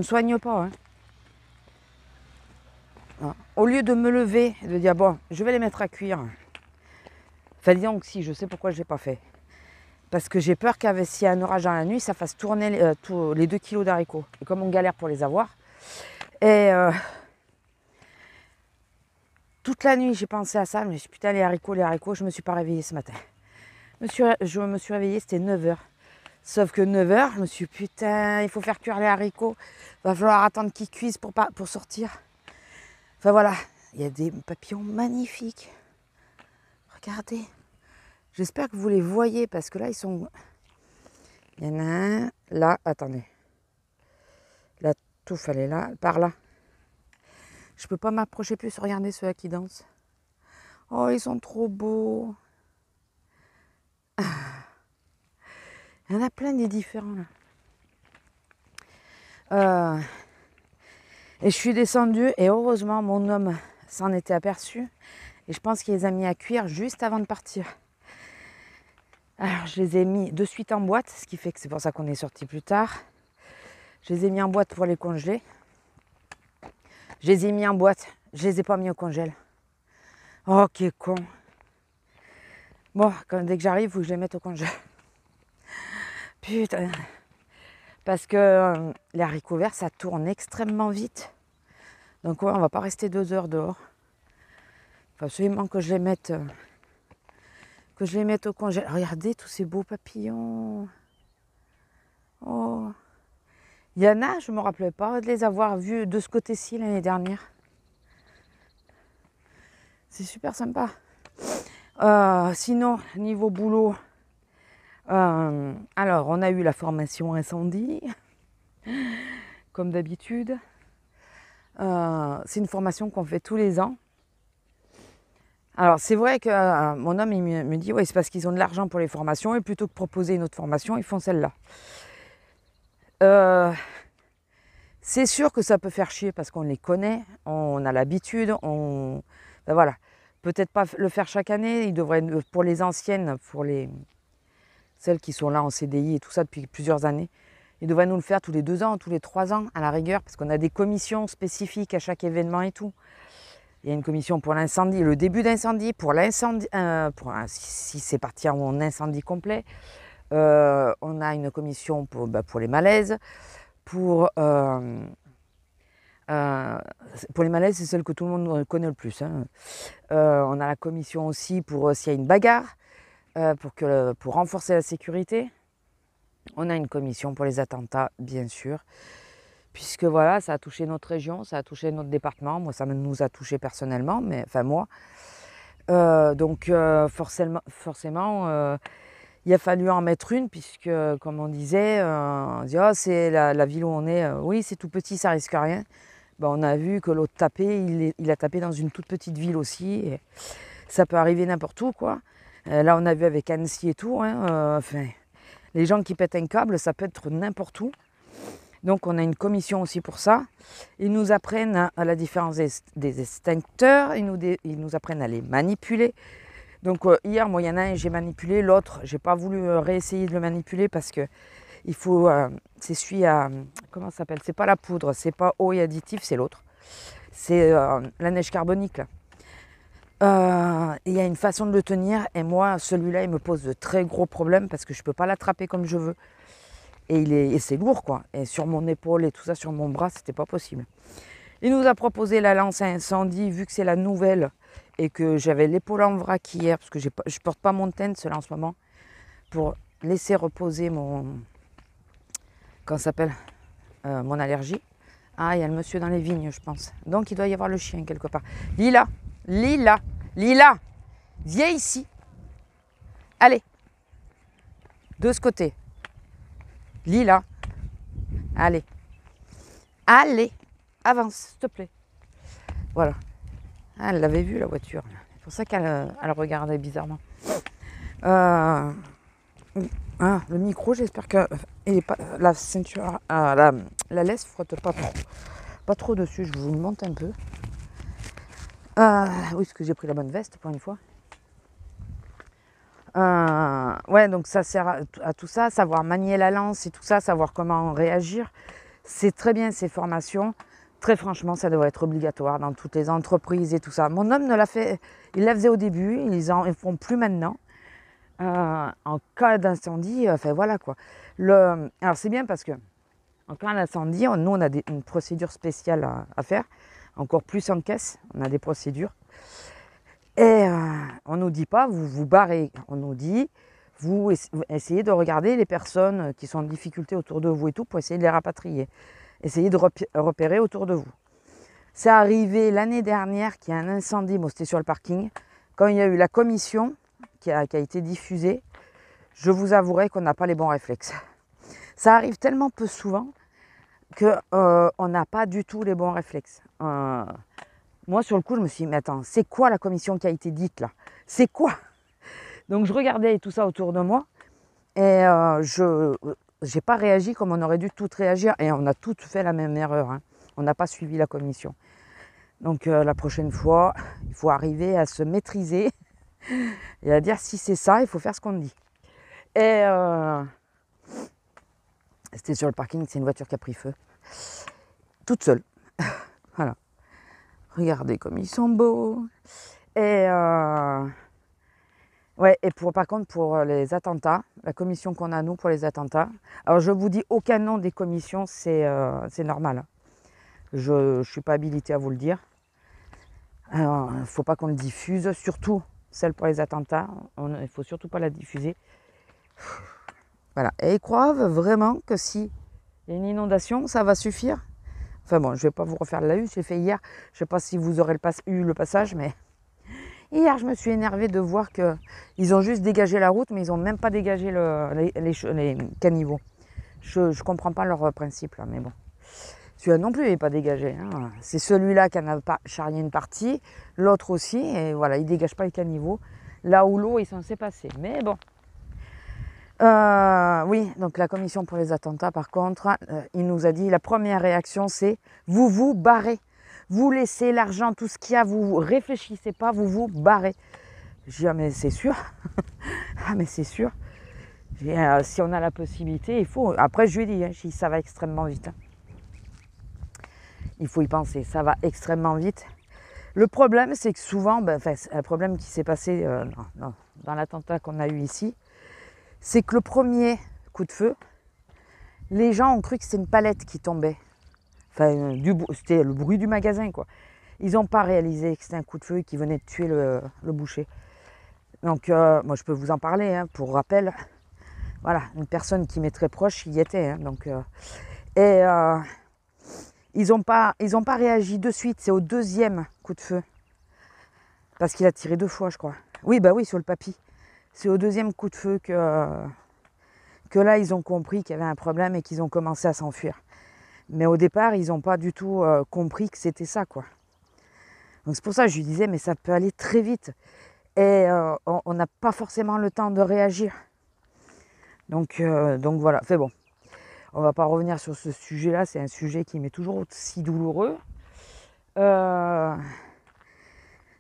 soigne pas. Hein. Au lieu de me lever et de dire, bon, je vais les mettre à cuire. Enfin, disons que si, je sais pourquoi je ne l'ai pas fait. Parce que j'ai peur qu'avec s'il y a un orage dans la nuit, ça fasse tourner les 2 kilos d'haricots. Et comme on galère pour les avoir. Et toute la nuit, j'ai pensé à ça. Je me suis dit, putain, les haricots, je ne me suis pas réveillée ce matin. Je me suis réveillée, c'était 9h. Sauf que 9h, je me suis dit, putain, il faut faire cuire les haricots. Il va falloir attendre qu'ils cuisent pour sortir. Enfin voilà, il y a des papillons magnifiques. Regardez. J'espère que vous les voyez parce que là, ils sont... Il y en a un là, attendez. La touffe, elle est là, par là. Je peux pas m'approcher plus, regardez ceux-là qui dansent. Oh, ils sont trop beaux. Il y en a plein des différents là. Et je suis descendue et heureusement, mon homme s'en était aperçu. Et je pense qu'il les a mis à cuire juste avant de partir. Alors, je les ai mis de suite en boîte, ce qui fait que c'est pour ça qu'on est sorti plus tard. Je les ai mis en boîte pour les congeler. Je les ai mis en boîte, je les ai pas mis au congèle. Oh, quel con. Bon, dès que j'arrive, il faut que je les mette au congèle. Putain. Parce que les haricots verts, ça tourne extrêmement vite. Donc ouais, on va pas rester 2 heures dehors. Il faut absolument que je les mette... au congèle. Regardez tous ces beaux papillons. Oh. Il y en a, je ne me rappelais pas de les avoir vus de ce côté-ci l'année dernière. C'est super sympa. Sinon, niveau boulot, alors on a eu la formation incendie, comme d'habitude. C'est une formation qu'on fait tous les ans. Alors c'est vrai que mon homme il me dit ouais, c'est parce qu'ils ont de l'argent pour les formations et plutôt que proposer une autre formation, ils font celle-là. C'est sûr que ça peut faire chier parce qu'on les connaît, on a l'habitude, ben voilà. Peut-être pas le faire chaque année, il devrait, pour les anciennes, celles qui sont là en CDI et tout ça depuis plusieurs années, il devrait nous le faire tous les 2 ans, tous les 3 ans à la rigueur, parce qu'on a des commissions spécifiques à chaque événement et tout. Il y a une commission pour l'incendie, le début d'incendie, pour l'incendie, si c'est parti en incendie complet. On a une commission pour les malaises. Pour les malaises, c'est celle que tout le monde connaît le plus. Hein. On a la commission aussi pour s'il y a une bagarre, pour renforcer la sécurité. On a une commission pour les attentats, bien sûr. Puisque voilà, ça a touché notre région, ça a touché notre département. Moi, ça nous a touché personnellement, mais enfin moi. Donc forcément il a fallu en mettre une, puisque, comme on disait, oh, c'est la ville où on est, oui, c'est tout petit, ça risque rien. Ben, on a vu que l'autre tapait, il a tapé dans une toute petite ville aussi. Et ça peut arriver n'importe où, quoi. Là, on a vu avec Annecy et tout. Hein, enfin, les gens qui pètent un câble, ça peut être n'importe où. Donc, on a une commission aussi pour ça. Ils nous apprennent à la différence des extincteurs. Ils nous apprennent à les manipuler. Donc hier, moi, il y en a un, j'ai manipulé. L'autre, j'ai pas voulu réessayer de le manipuler parce que il faut, c'est celui à, comment ça s'appelle? C'est pas la poudre, c'est pas eau et additif, c'est l'autre. C'est la neige carbonique. Il y a une façon de le tenir et moi, celui-là, il me pose de très gros problèmes parce que je peux pas l'attraper comme je veux. Et c'est lourd, quoi. Et sur mon épaule et tout ça, sur mon bras, c'était pas possible. Il nous a proposé la lance à incendie, vu que c'est la nouvelle et que j'avais l'épaule en vrac hier, parce que je porte pas mon tent là en ce moment, pour laisser reposer mon... Comment ça s'appelle mon allergie. Ah, il y a le monsieur dans les vignes, je pense. Donc, il doit y avoir le chien quelque part. Lila, Lila, Lila, viens ici. Allez. De ce côté. Lila. Allez. Allez. Avance, s'il te plaît. Voilà. Ah, elle l'avait vu, la voiture. C'est pour ça qu'elle regardait bizarrement. Le micro, j'espère que la ceinture, la laisse frotte pas trop dessus. Je vous le monte un peu. Oui, parce que j'ai pris la bonne veste pour une fois. Ouais, donc ça sert à tout ça, savoir manier la lance et tout ça, savoir comment réagir. C'est très bien ces formations. Très franchement, ça devrait être obligatoire dans toutes les entreprises et tout ça. Mon homme ne l'a fait, il la faisait au début, ils en font plus maintenant. en cas d'incendie, enfin voilà quoi. Alors c'est bien parce que en cas d'incendie, nous on a une procédure spéciale à faire, encore plus en caisse, on a des procédures. Et on ne nous dit pas, vous vous barrez, on nous dit, vous essayez de regarder les personnes qui sont en difficulté autour de vous et tout pour essayer de les rapatrier. Essayez de repérer autour de vous. C'est arrivé l'année dernière qu'il y a un incendie, bon, c'était sur le parking, quand il y a eu la commission qui a été diffusée, je vous avouerai qu'on n'a pas les bons réflexes. Ça arrive tellement peu souvent qu'on n'a pas du tout les bons réflexes. Moi, sur le coup, je me suis dit, mais attends, c'est quoi la commission qui a été dite là? C'est quoi? Donc, je regardais tout ça autour de moi et je n'ai pas réagi comme on aurait dû toutes réagir. Et on a toutes fait la même erreur. Hein. On n'a pas suivi la commission. Donc, la prochaine fois, il faut arriver à se maîtriser et à dire si c'est ça, il faut faire ce qu'on dit. Et c'était sur le parking, c'est une voiture qui a pris feu. Toute seule. Voilà. Regardez comme ils sont beaux. Et ouais, et par contre, pour les attentats, la commission qu'on a, nous, pour les attentats, alors je vous dis aucun nom des commissions, c'est normal. Je ne suis pas habilitée à vous le dire. Il ne faut pas qu'on le diffuse, surtout celle pour les attentats. Il ne faut surtout pas la diffuser. Voilà. Et ils croient vraiment que si il y a une inondation, ça va suffire. Enfin bon, je ne vais pas vous refaire la j'ai fait hier. Je ne sais pas si vous aurez eu le passage, mais hier, je me suis énervée de voir qu'ils ont juste dégagé la route, mais ils n'ont même pas dégagé les caniveaux. Je ne comprends pas leur principe, là, mais bon. Celui-là non plus, il n'est pas dégagé. Hein. C'est celui-là qui en a charrié une partie, l'autre aussi, et voilà, il ne dégage pas les caniveaux. Là où l'eau est censée passer. Mais bon. Oui, donc la commission pour les attentats, par contre, il nous a dit, la première réaction, c'est « vous vous barrez ». Vous laissez l'argent, tout ce qu'il y a, vous réfléchissez pas, vous vous barrez. Je dis, ah mais c'est sûr. Ah mais c'est sûr. Si on a la possibilité, il faut. Après, je lui ai dit, hein, ça va extrêmement vite. Hein. Il faut y penser, ça va extrêmement vite. Le problème, c'est que souvent, un problème qui s'est passé dans l'attentat qu'on a eu ici, c'est que le premier coup de feu, les gens ont cru que c'était une palette qui tombait. Enfin, c'était le bruit du magasin, quoi. Ils n'ont pas réalisé que c'était un coup de feu qui venait de tuer le boucher. Donc, moi, je peux vous en parler, hein, pour rappel. Voilà, une personne qui m'est très proche y était. Hein, donc, ils n'ont pas réagi de suite. C'est au deuxième coup de feu. Parce qu'il a tiré 2 fois, je crois. Oui, bah oui, sur le papy. C'est au deuxième coup de feu que là, ils ont compris qu'il y avait un problème et qu'ils ont commencé à s'enfuir. Mais au départ, ils n'ont pas du tout compris que c'était ça, quoi. Donc c'est pour ça que je lui disais, mais ça peut aller très vite. Et on n'a pas forcément le temps de réagir. Donc voilà, fait bon. On ne va pas revenir sur ce sujet-là, c'est un sujet qui m'est toujours aussi douloureux.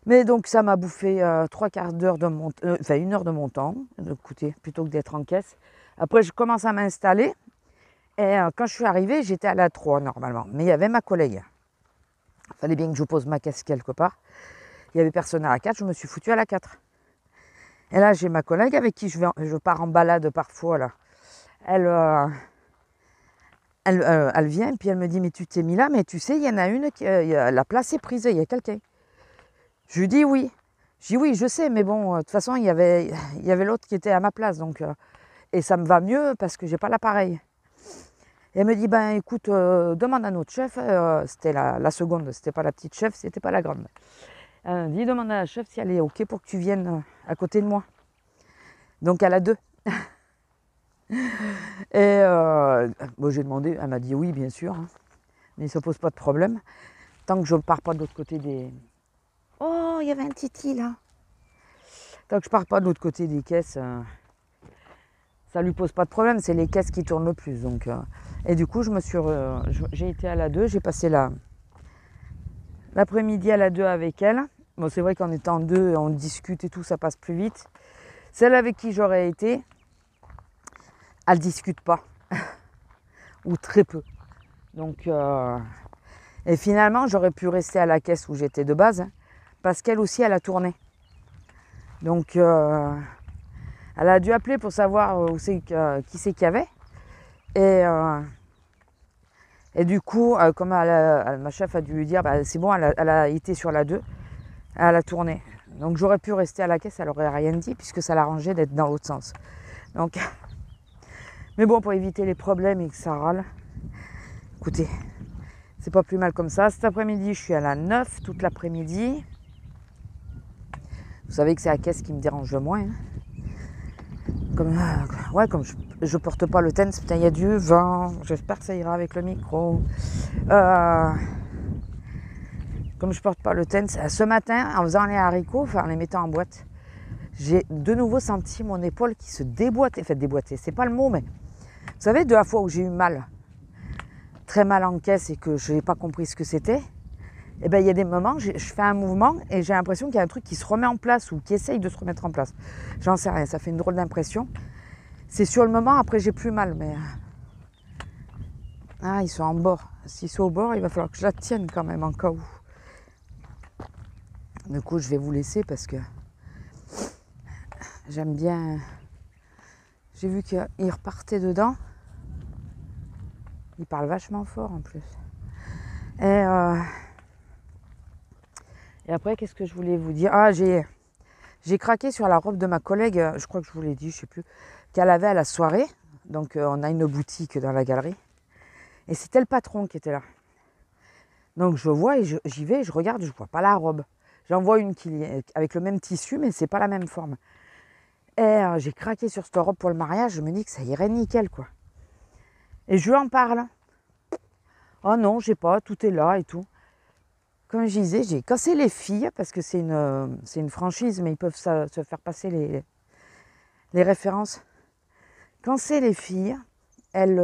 Mais donc ça m'a bouffé 3/4 d'heure de mon enfin 1 heure de mon temps, écoutez, plutôt que d'être en caisse. Après, je commence à m'installer. Et quand je suis arrivée, j'étais à la 3 normalement. Mais il y avait ma collègue. Il fallait bien que je pose ma caisse quelque part. Il n'y avait personne à la 4, je me suis foutue à la 4. Et là, j'ai ma collègue avec qui je pars en balade parfois. Là. Elle vient et puis elle me dit, mais tu t'es mis là, mais tu sais, il y en a une, la place est prise, il y a quelqu'un. Je lui dis oui. Je dis oui, je sais, mais bon, de toute façon, il y avait l'autre qui était à ma place. Donc, et ça me va mieux parce que j'ai pas l'appareil. Et elle me dit, ben écoute, demande à notre chef, c'était la seconde, c'était pas la petite chef, c'était pas la grande. Elle me dit, demande à la chef si elle est ok pour que tu viennes à côté de moi. Donc elle a 2. Et bon, j'ai demandé, elle m'a dit oui, bien sûr, hein, mais ça pose pas de problème. Tant que je ne pars pas de l'autre côté des... Oh, il y avait un titi là. Tant que je pars pas de l'autre côté des caisses, ça lui pose pas de problème, c'est les caisses qui tournent le plus. Donc, et du coup, j'ai été à la 2, j'ai passé l'après-midi à la 2 avec elle. Bon, c'est vrai qu'en étant 2, on discute et tout, ça passe plus vite. Celle avec qui j'aurais été, elle ne discute pas, ou très peu. Donc, et finalement, j'aurais pu rester à la caisse où j'étais de base, hein, parce qu'elle aussi, elle a tourné. Donc, elle Elle a dû appeler pour savoir qui c'est qu'il y avait. Et du coup, comme ma chef a dû lui dire, bah, c'est bon, elle a été sur la 2, elle a tourné. Donc j'aurais pu rester à la caisse, elle aurait rien dit, puisque ça l'arrangeait d'être dans l'autre sens. Donc, mais bon, pour éviter les problèmes et que ça râle, écoutez, c'est pas plus mal comme ça. Cet après-midi, je suis à la 9 toute l'après-midi. Vous savez que c'est la caisse qui me dérange le moins. Hein. Comme je porte pas le tense, putain, il y a du vent. J'espère que ça ira avec le micro. Comme je porte pas le tense, ce matin, en faisant les haricots, enfin en les mettant en boîte, j'ai de nouveau senti mon épaule qui se déboîtait. Enfin, déboîter, c'est pas le mot, mais vous savez, de la fois où j'ai eu mal, très mal en caisse et que je n'ai pas compris ce que c'était, et ben il y a des moments, je fais un mouvement et j'ai l'impression qu'il y a un truc qui se remet en place ou qui essaye de se remettre en place. J'en sais rien, ça fait une drôle d'impression. C'est sur le moment, après j'ai plus mal, mais... Ah, ils sont en bord. S'ils sont au bord, il va falloir que je la tienne quand même, en cas où. Du coup, je vais vous laisser parce que j'aime bien... J'ai vu qu'il repartait dedans. Il parle vachement fort en plus. Et après, qu'est-ce que je voulais vous dire? Ah, j'ai craqué sur la robe de ma collègue, je crois que je vous l'ai dit, je sais plus, qu'elle avait à la soirée. Donc on a une boutique dans la galerie. Et c'était le patron qui était là. Donc je vois et j'y vais, je regarde, je vois pas la robe. J'en vois une qui avec le même tissu, mais c'est pas la même forme. Et j'ai craqué sur cette robe pour le mariage, je me dis que ça irait nickel, quoi. Et je lui en parle. Oh non, j'ai pas, tout est là et tout. Comme je disais, j'ai cassé les filles, parce que c'est une franchise, mais ils peuvent se faire passer les références. Quand c'est les filles, elles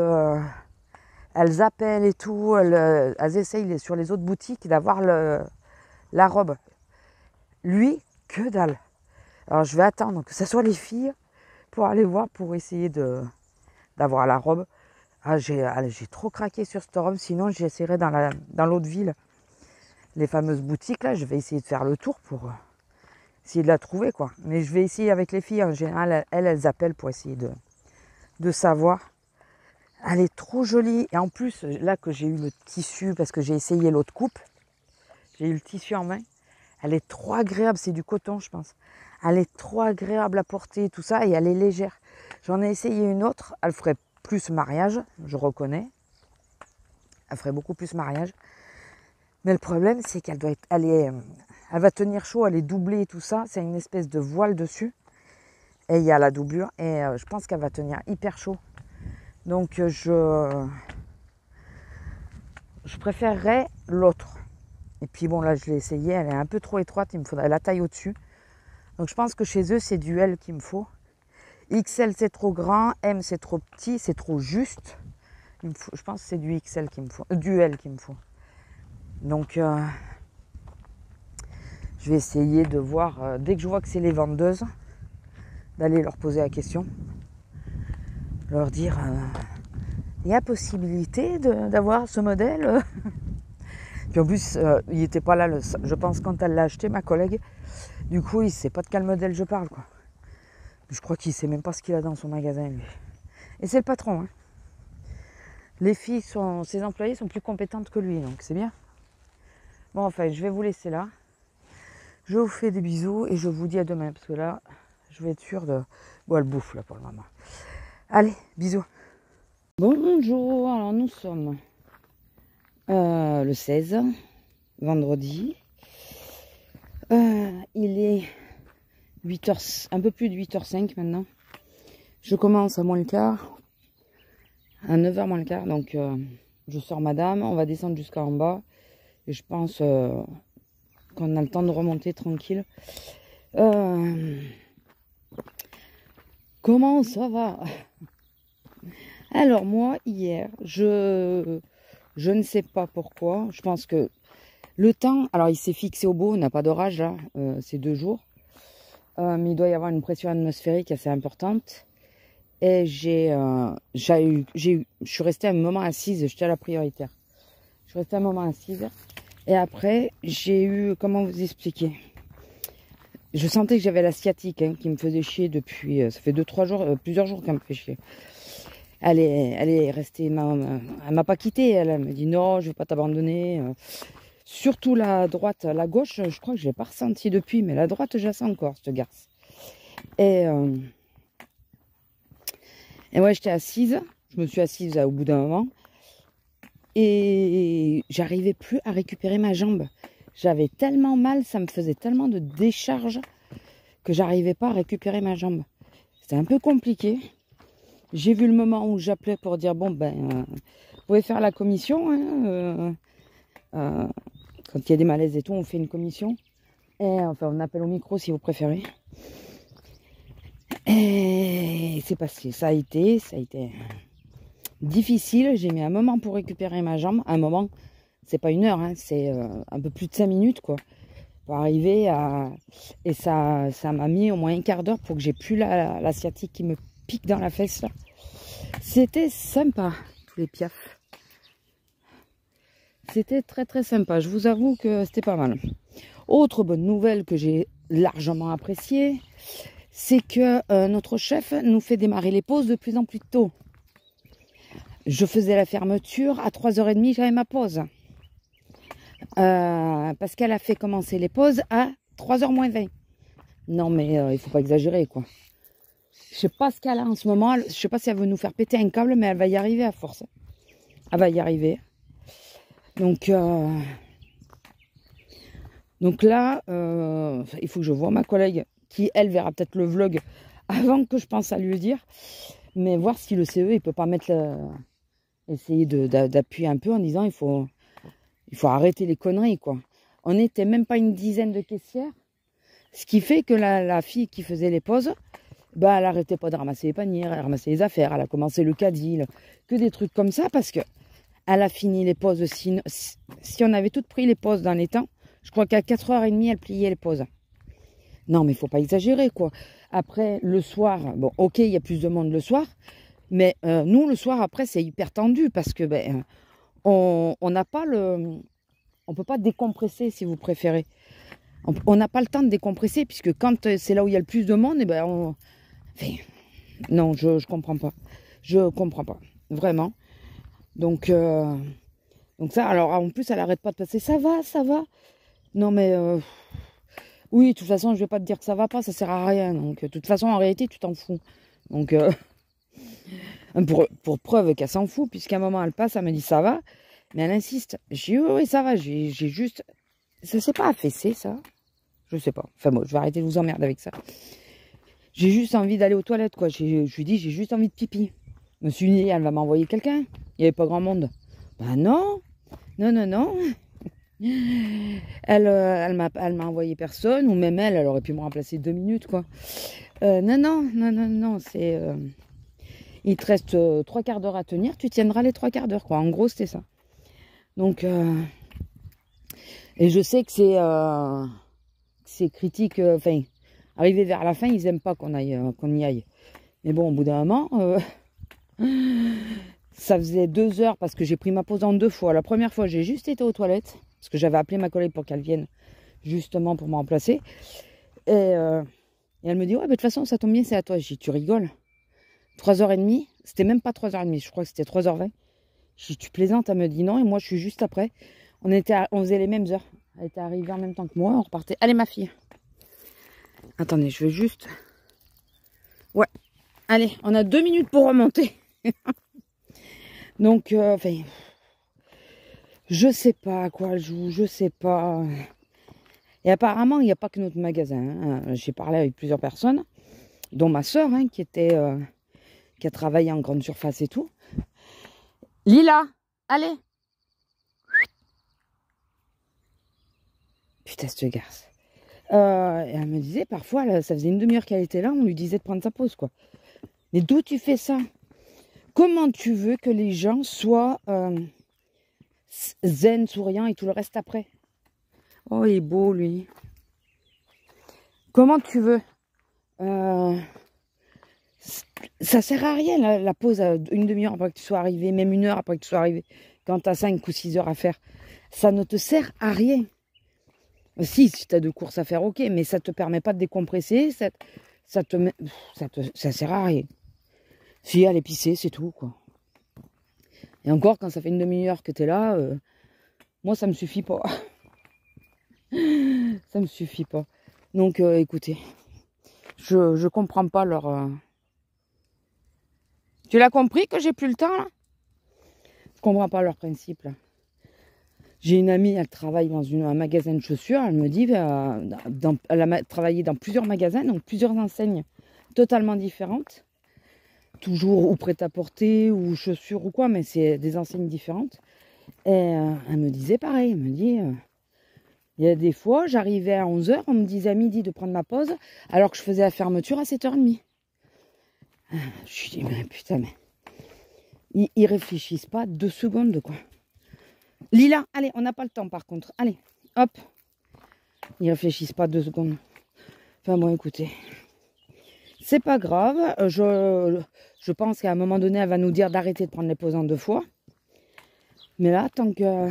appellent et tout, elles essayent sur les autres boutiques d'avoir la robe. Lui, que dalle. Alors je vais attendre que ce soit les filles pour aller voir, pour essayer d'avoir la robe. Ah, j'ai trop craqué sur cette robe, sinon j'essaierai dans l'autre ville. Les fameuses boutiques, là, je vais essayer de faire le tour pour essayer de la trouver, quoi. Mais je vais essayer avec les filles, en général, elles appellent pour essayer de savoir. Elle est trop jolie. Et en plus, là que j'ai eu le tissu, parce que j'ai essayé l'autre coupe, j'ai eu le tissu en main, elle est trop agréable, c'est du coton, je pense. Elle est trop agréable à porter, tout ça, et elle est légère. J'en ai essayé une autre, elle ferait plus mariage, je reconnais. Elle ferait beaucoup plus mariage. Mais le problème, c'est qu'elle elle va tenir chaud, elle est doublée et tout ça. C'est une espèce de voile dessus. Et il y a la doublure. Et je pense qu'elle va tenir hyper chaud. Donc je préférerais l'autre. Et puis bon, là, je l'ai essayé. Elle est un peu trop étroite. Il me faudrait la taille au-dessus. Donc je pense que chez eux, c'est du L qu'il me faut. XL, c'est trop grand. M, c'est trop petit. C'est trop juste. Je pense que c'est du XL qu'il me faut. Du L qu'il me faut. Donc, je vais essayer de voir, dès que je vois que c'est les vendeuses, d'aller leur poser la question. Leur dire, il y a possibilité d'avoir ce modèle. Puis en plus, il n'était pas là, je pense, quand elle l'a acheté, ma collègue. Du coup, il ne sait pas de quel modèle je parle, quoi. Je crois qu'il ne sait même pas ce qu'il a dans son magasin, lui. Et c'est le patron, hein. Les filles, ses employés sont plus compétentes que lui, donc c'est bien. Bon, enfin, je vais vous laisser là. Je vous fais des bisous et je vous dis à demain, parce que là, je vais être sûre de... Bon, elle bouffe, là, pour le moment. Allez, bisous. Bonjour, alors nous sommes le 16, vendredi. Il est 8h, un peu plus de 8h05 maintenant. Je commence à moins le quart, à 9h moins le quart, donc je sors madame, on va descendre jusqu'en bas. Et je pense qu'on a le temps de remonter tranquille. Comment ça va? Alors moi, hier, je ne sais pas pourquoi. Je pense que le temps, alors il s'est fixé au beau, on n'a pas d'orage là, c'est 2 jours. Mais il doit y avoir une pression atmosphérique assez importante. Et je suis restée un moment assise, j'étais à la prioritaire. Je suis restée un moment assise. Et après, j'ai eu, comment vous expliquer? je sentais que j'avais la sciatique hein, qui me faisait chier depuis, ça fait 2-3 jours, plusieurs jours qu'elle me fait chier. Elle est restée, elle m'a pas quittée, elle me dit non, je vais pas t'abandonner. Surtout la droite, la gauche, je crois que je l'ai pas ressenti depuis, mais la droite, je la sens encore, cette garce. Et ouais, j'étais assise, je me suis assise au bout d'un moment, et j'arrivais plus à récupérer ma jambe. J'avais tellement mal, ça me faisait tellement de décharge que j'arrivais pas à récupérer ma jambe. C'était un peu compliqué. J'ai vu le moment où j'appelais pour dire bon ben vous pouvez faire la commission hein, quand il y a des malaises et tout, on fait une commission et enfin on appelle au micro si vous préférez. Et c'est passé, ça a été difficile. J'ai mis un moment pour récupérer ma jambe. Un moment, c'est pas 1 heure, hein, c'est un peu plus de 5 minutes quoi. Pour arriver à... Et ça m'a mis au moins 1/4 d'heure pour que j'ai plus la sciatique qui me pique dans la fesse là. C'était sympa, tous les piafs. C'était très très sympa. Je vous avoue que c'était pas mal. Autre bonne nouvelle que j'ai largement appréciée, c'est que notre chef nous fait démarrer les pauses de plus en plus tôt. Je faisais la fermeture, à 3h30, j'avais ma pause. Parce qu'elle a fait commencer les pauses à 3h moins 20. Non mais il faut pas exagérer quoi. Je sais pas ce qu'elle a en ce moment, je sais pas si elle veut nous faire péter un câble, mais elle va y arriver à force. Elle va y arriver. Donc là, il faut que je voie ma collègue, qui elle verra peut-être le vlog avant que je pense à lui dire. Mais voir si le CE, il peut pas mettre essayer d'appuyer un peu en disant il faut arrêter les conneries quoi. On n'était même pas une dizaine de caissières. Ce qui fait que la fille qui faisait les pauses, bah, elle arrêtait pas de ramasser les paniers, elle ramassait les affaires, elle a commencé le caddie, que des trucs comme ça, parce que elle a fini les pauses. Si on avait toutes pris les pauses dans les temps, je crois qu'à 4h30, elle pliait les pauses. Non, mais il faut pas exagérer, quoi. Après, le soir, bon, ok, il y a plus de monde le soir, mais nous, le soir, après, c'est hyper tendu, parce que ben, on n'a pas le... On peut pas décompresser, si vous préférez. On n'a pas le temps de décompresser, puisque quand c'est là où il y a le plus de monde, et ben enfin, non, je comprends pas. Je comprends pas. Vraiment. Donc ça, alors en plus, elle arrête pas de passer. Ça va, ça va. Non, mais oui, de toute façon, je vais pas te dire que ça va pas, ça sert à rien. Donc, de toute façon, en réalité, tu t'en fous. Donc, pour preuve qu'elle s'en fout, puisqu'à un moment, elle passe, elle me dit ça va. Mais elle insiste. J'ai dit oui, ça va. J'ai juste. Ça s'est pas affaissé, ça. Je sais pas. Enfin bon, je vais arrêter de vous emmerder avec ça. J'ai juste envie d'aller aux toilettes, quoi. Je lui dis, j'ai juste envie de pipi. Je me suis dit, elle va m'envoyer quelqu'un. Il n'y avait pas grand monde. Ben non. Non, non, non. Elle m'a envoyé personne. Ou même elle aurait pu me remplacer 2 minutes, quoi. Non, non, non, non, non. C'est... il te reste 3/4 d'heure à tenir. Tu tiendras les 3/4 d'heure, quoi. En gros, c'était ça. Donc... et je sais que c'est critique, enfin, arrivé vers la fin, ils n'aiment pas qu'on y aille. Mais bon, au bout d'un moment, ça faisait 2 heures parce que j'ai pris ma pause en 2 fois. La première fois, j'ai juste été aux toilettes, parce que j'avais appelé ma collègue pour qu'elle vienne, justement pour me remplacer. Et elle me dit, ouais, mais de toute façon, ça tombe bien, c'est à toi. J'ai dit, tu rigoles. 3h30, c'était même pas 3h30, je crois que c'était 3h20. J'ai dit, tu plaisantes, elle me dit non, et moi, je suis juste après. On faisait les mêmes heures. Elle était arrivée en même temps que moi, on repartait. Allez, ma fille. Attendez, je vais juste... Ouais. Allez, on a 2 minutes pour remonter. Donc, enfin... je sais pas à quoi elle joue, je sais pas. Et apparemment, il n'y a pas que notre magasin. Hein. J'ai parlé avec plusieurs personnes, dont ma soeur, hein, qui a travaillé en grande surface et tout. Lila, allez. Putain, cette garce. Elle me disait, parfois, là, ça faisait une demi-heure qu'elle était là, on lui disait de prendre sa pause, quoi. Mais d'où tu fais ça? Comment tu veux que les gens soient zen, souriants et tout le reste après? Oh, il est beau, lui. Comment tu veux? Ça sert à rien, la pause, une demi-heure après que tu sois arrivé, même 1 heure après que tu sois arrivé, quand tu as 5 ou 6 heures à faire. Ça ne te sert à rien. Si tu as de courses à faire, ok, mais ça te permet pas de décompresser, ça sert à rien. Si, aller pisser, c'est tout, quoi. Et encore, quand ça fait une demi-heure que tu es là, moi, ça me suffit pas. Ça me suffit pas. Donc, écoutez, je comprends pas leur... Tu l'as compris que j'ai plus le temps, là? Je comprends pas leur principe, là. J'ai une amie, elle travaille dans un magasin de chaussures. Elle me dit, elle a travaillé dans plusieurs magasins, donc plusieurs enseignes totalement différentes. Toujours ou prêt-à-porter, ou chaussures ou quoi, mais c'est des enseignes différentes. Et elle me disait pareil, elle me dit, il y a des fois, j'arrivais à 11 h, on me disait à midi de prendre ma pause, alors que je faisais la fermeture à 7 h30. Je me suis dit, mais putain, mais ils réfléchissent pas 2 secondes, quoi. Lila, allez, on n'a pas le temps par contre. Allez, hop. Ils réfléchissent pas 2 secondes. Enfin bon, écoutez. C'est pas grave. Je pense qu'à un moment donné, elle va nous dire d'arrêter de prendre les pauses en 2 fois. Mais là, tant que...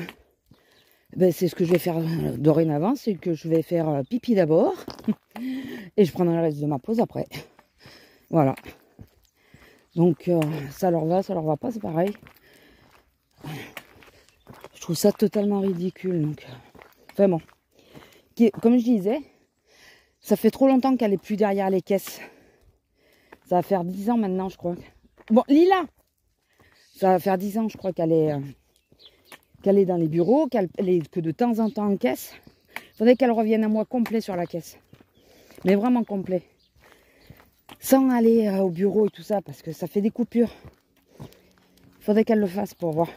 Ben, c'est ce que je vais faire dorénavant, c'est que je vais faire pipi d'abord. Et je prendrai le reste de ma pause après. Voilà. Donc, ça leur va pas, c'est pareil. Je trouve ça totalement ridicule. Donc, enfin bon. Comme je disais, ça fait trop longtemps qu'elle est plus derrière les caisses. Ça va faire 10 ans maintenant, je crois. Bon, Lila, ça va faire 10 ans, je crois, qu'elle est dans les bureaux, qu'elle est que de temps en temps en caisse. Il faudrait qu'elle revienne à moi complet sur la caisse. Mais vraiment complet. Sans aller au bureau et tout ça, parce que ça fait des coupures. Il faudrait qu'elle le fasse pour voir.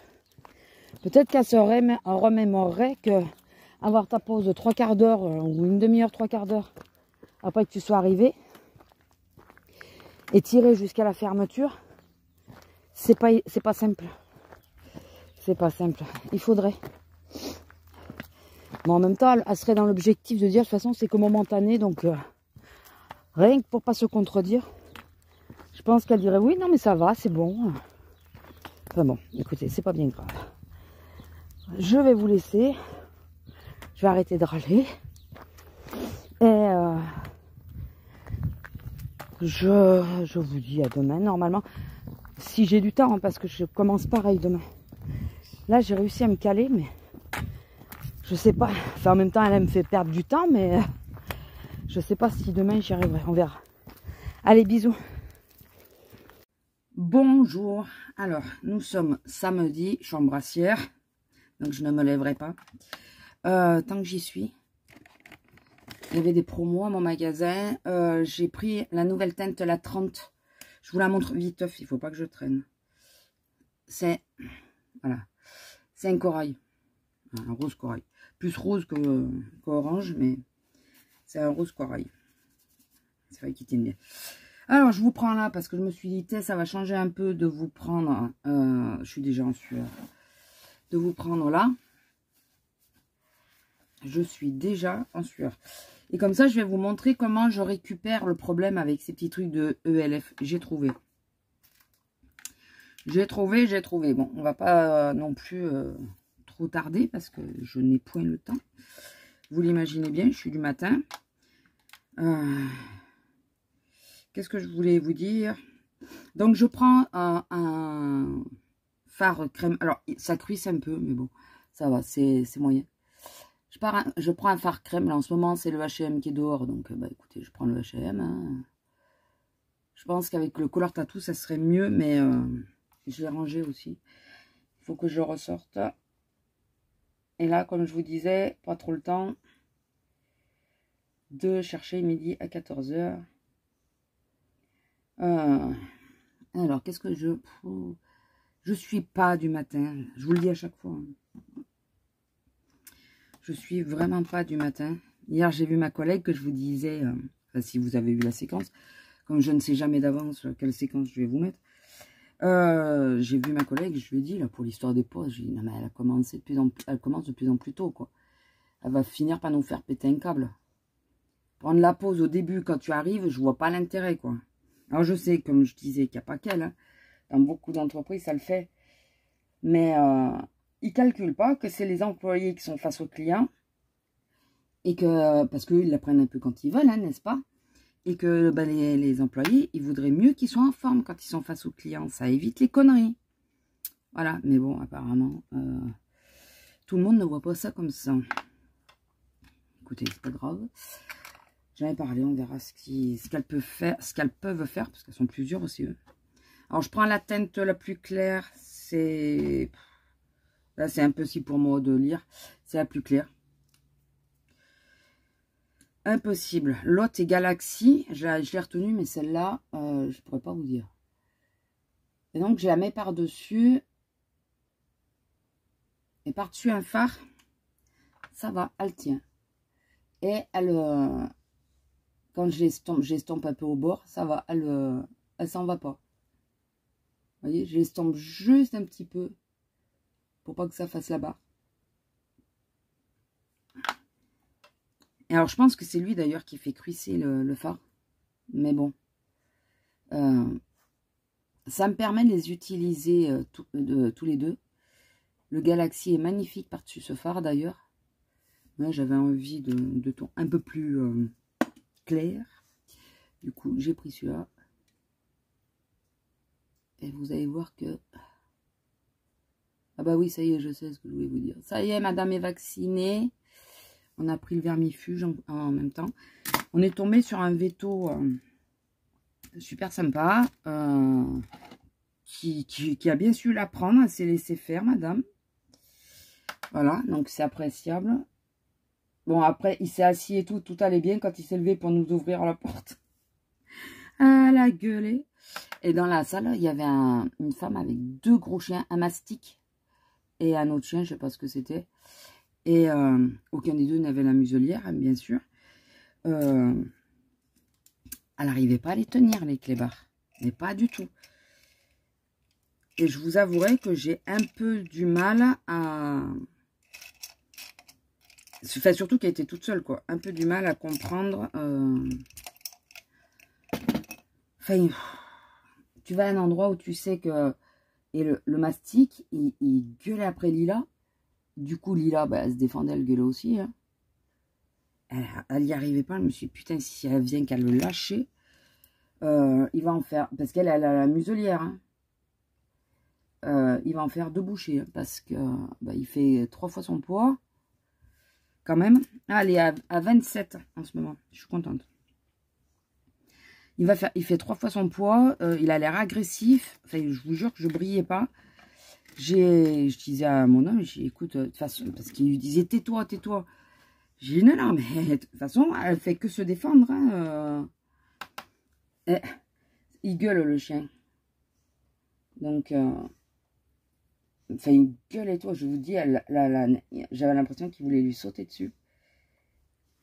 Peut-être qu'elle se remémorerait que avoir ta pause de 3/4 d'heure ou une demi-heure, 3/4 d'heure après que tu sois arrivé et tirer jusqu'à la fermeture, c'est pas simple. C'est pas simple. Il faudrait. Mais en même temps, elle serait dans l'objectif de dire de toute façon c'est que momentané, donc rien que pour pas se contredire, je pense qu'elle dirait oui, non mais ça va, c'est bon. Enfin bon, écoutez, c'est pas bien grave. Je vais vous laisser. Je vais arrêter de râler. Et je vous dis à demain, normalement. Si j'ai du temps, hein, parce que je commence pareil demain. Là, j'ai réussi à me caler, mais je sais pas. Enfin, en même temps, elle me fait perdre du temps, mais je sais pas si demain j'y arriverai. On verra. Allez, bisous. Bonjour. Alors, nous sommes samedi, je suis en brassière, donc je ne me lèverai pas. Tant que j'y suis, il y avait des promos à mon magasin. J'ai pris la nouvelle teinte, la 30. Je vous la montre vite, il ne faut pas que je traîne. C'est, voilà, c'est un corail, un rose corail. Plus rose qu'orange, mais c'est un rose corail. C'est vrai qu'il tient bien. Alors, je vous prends là parce que je me suis dit, ça va changer un peu de vous prendre. Je suis déjà en sueur. De vous prendre là. Je suis déjà en sueur. Et comme ça, je vais vous montrer comment je récupère le problème avec ces petits trucs de ELF. J'ai trouvé. J'ai trouvé. Bon, on va pas non plus trop tarder parce que je n'ai point le temps. Vous l'imaginez bien, je suis du matin. Qu'est-ce que je voulais vous dire? Donc, je prends un fard crème. Alors, ça cuisse un peu, mais bon, ça va, c'est moyen. Je prends un fard crème. Là, en ce moment, c'est le H&M qui est dehors. Donc, bah, écoutez, je prends le H&M. Hein. Je pense qu'avec le Color Tattoo, ça serait mieux. Mais je l'ai rangé aussi. Il faut que je ressorte. Et là, comme je vous disais, pas trop le temps de chercher midi à 14 h. Alors, qu'est-ce que je suis pas du matin. Je vous le dis à chaque fois. Je suis vraiment pas du matin. Hier, j'ai vu ma collègue que je vous disais, enfin, si vous avez vu la séquence, comme je ne sais jamais d'avance quelle séquence je vais vous mettre, j'ai vu ma collègue, je lui ai dit, là, pour l'histoire des pauses, j'ai dit, non, mais elle commence de plus en plus tôt, quoi. Elle va finir par nous faire péter un câble. Prendre la pause au début, quand tu arrives, je vois pas l'intérêt, quoi. Alors, je sais, comme je disais, qu'il n'y a pas qu'elle, hein. Dans beaucoup d'entreprises, ça le fait. Mais ils ne calculent pas que c'est les employés qui sont face aux clients Et que, parce qu'ils la prennent un peu quand ils veulent, hein, n'est-ce pas? Et que bah, les employés, ils voudraient mieux qu'ils soient en forme quand ils sont face aux clients. Ça évite les conneries. Voilà, mais bon, apparemment, tout le monde ne voit pas ça comme ça. Écoutez, c'est pas grave. J'en ai parlé, on verra ce qu'elles peuvent faire, parce qu'elles sont plusieurs aussi, eux. Alors, je prends la teinte la plus claire. Là, c'est impossible pour moi de lire. C'est la plus claire. Impossible. L'autre est Galaxy. Je l'ai retenue, mais celle-là, je ne pourrais pas vous dire. Et donc, je la mets par-dessus. Et par-dessus un phare. Ça va, elle tient. Et elle, quand j'estompe un peu au bord, ça va, elle s'en va pas. Vous voyez, j'estompe juste un petit peu. Pour pas que ça fasse la barre. Et alors, je pense que c'est lui d'ailleurs qui fait cruisser le phare. Mais bon. Ça me permet de les utiliser tous les deux. Le Galaxy est magnifique par-dessus ce phare d'ailleurs. Moi, j'avais envie de ton un peu plus clair. Du coup, j'ai pris celui-là. Et vous allez voir que... Ah bah oui, ça y est, je sais ce que je voulais vous dire. Ça y est, madame est vaccinée. On a pris le vermifuge en même temps. On est tombé sur un veto super sympa. Qui a bien su l'apprendre. Elle s'est laissée faire, madame. Voilà, donc c'est appréciable. Bon, après, il s'est assis et tout allait bien quand il s'est levé pour nous ouvrir la porte. Ah, la gueulée. Et dans la salle, il y avait une femme avec deux gros chiens, un mastic et un autre chien, je sais pas ce que c'était. Et aucun des deux n'avait la muselière, hein, bien sûr. Elle n'arrivait pas à les tenir, les clébards. Mais pas du tout. Et je vous avouerai que j'ai un peu du mal à... Enfin, surtout qu'elle était toute seule, quoi. Un peu du mal à comprendre. Enfin, tu vas à un endroit où tu sais que... Et le mastic, il gueulait après Lila. Du coup, Lila, bah, elle se défendait, elle gueulait aussi. Hein. Elle n'y arrivait pas. Je me suis dit, putain, si elle vient qu'à le lâcher, il va en faire... Parce qu'elle a la muselière. Hein. Il va en faire 2 bouchées. Hein, parce que bah, il fait 3 fois son poids. Quand même. Ah, elle est à 27 en ce moment. Je suis contente. Il fait 3 fois son poids. Il a l'air agressif. Enfin, je vous jure que je brillais pas. Je disais à mon homme, j'ai écoute, de toute façon, parce qu'il lui disait tais-toi, tais-toi. J'ai dit non, mais de toute façon, elle fait que se défendre. Hein, il gueule le chien. Donc, enfin, il gueule et toi, je vous dis, j'avais l'impression qu'il voulait lui sauter dessus.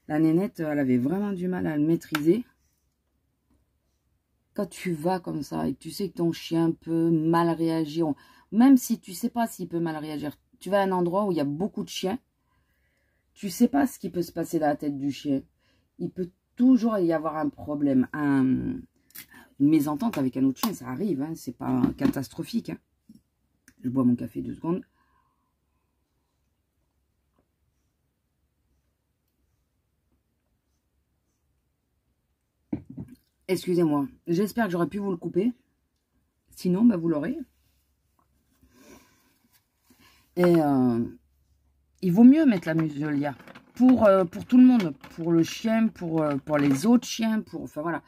La nénette, elle avait vraiment du mal à le maîtriser. Quand tu vas comme ça et que tu sais que ton chien peut mal réagir, même si tu sais pas s'il peut mal réagir, tu vas à un endroit où il y a beaucoup de chiens, tu sais pas ce qui peut se passer dans la tête du chien. Il peut toujours y avoir un problème, une mésentente avec un autre chien, ça arrive, hein, c'est pas catastrophique. Hein. Je bois mon café 2 secondes. Excusez-moi, j'espère que j'aurais pu vous le couper. Sinon, bah, vous l'aurez. Et il vaut mieux mettre la muselière pour tout le monde. Pour le chien, pour les autres chiens, enfin voilà.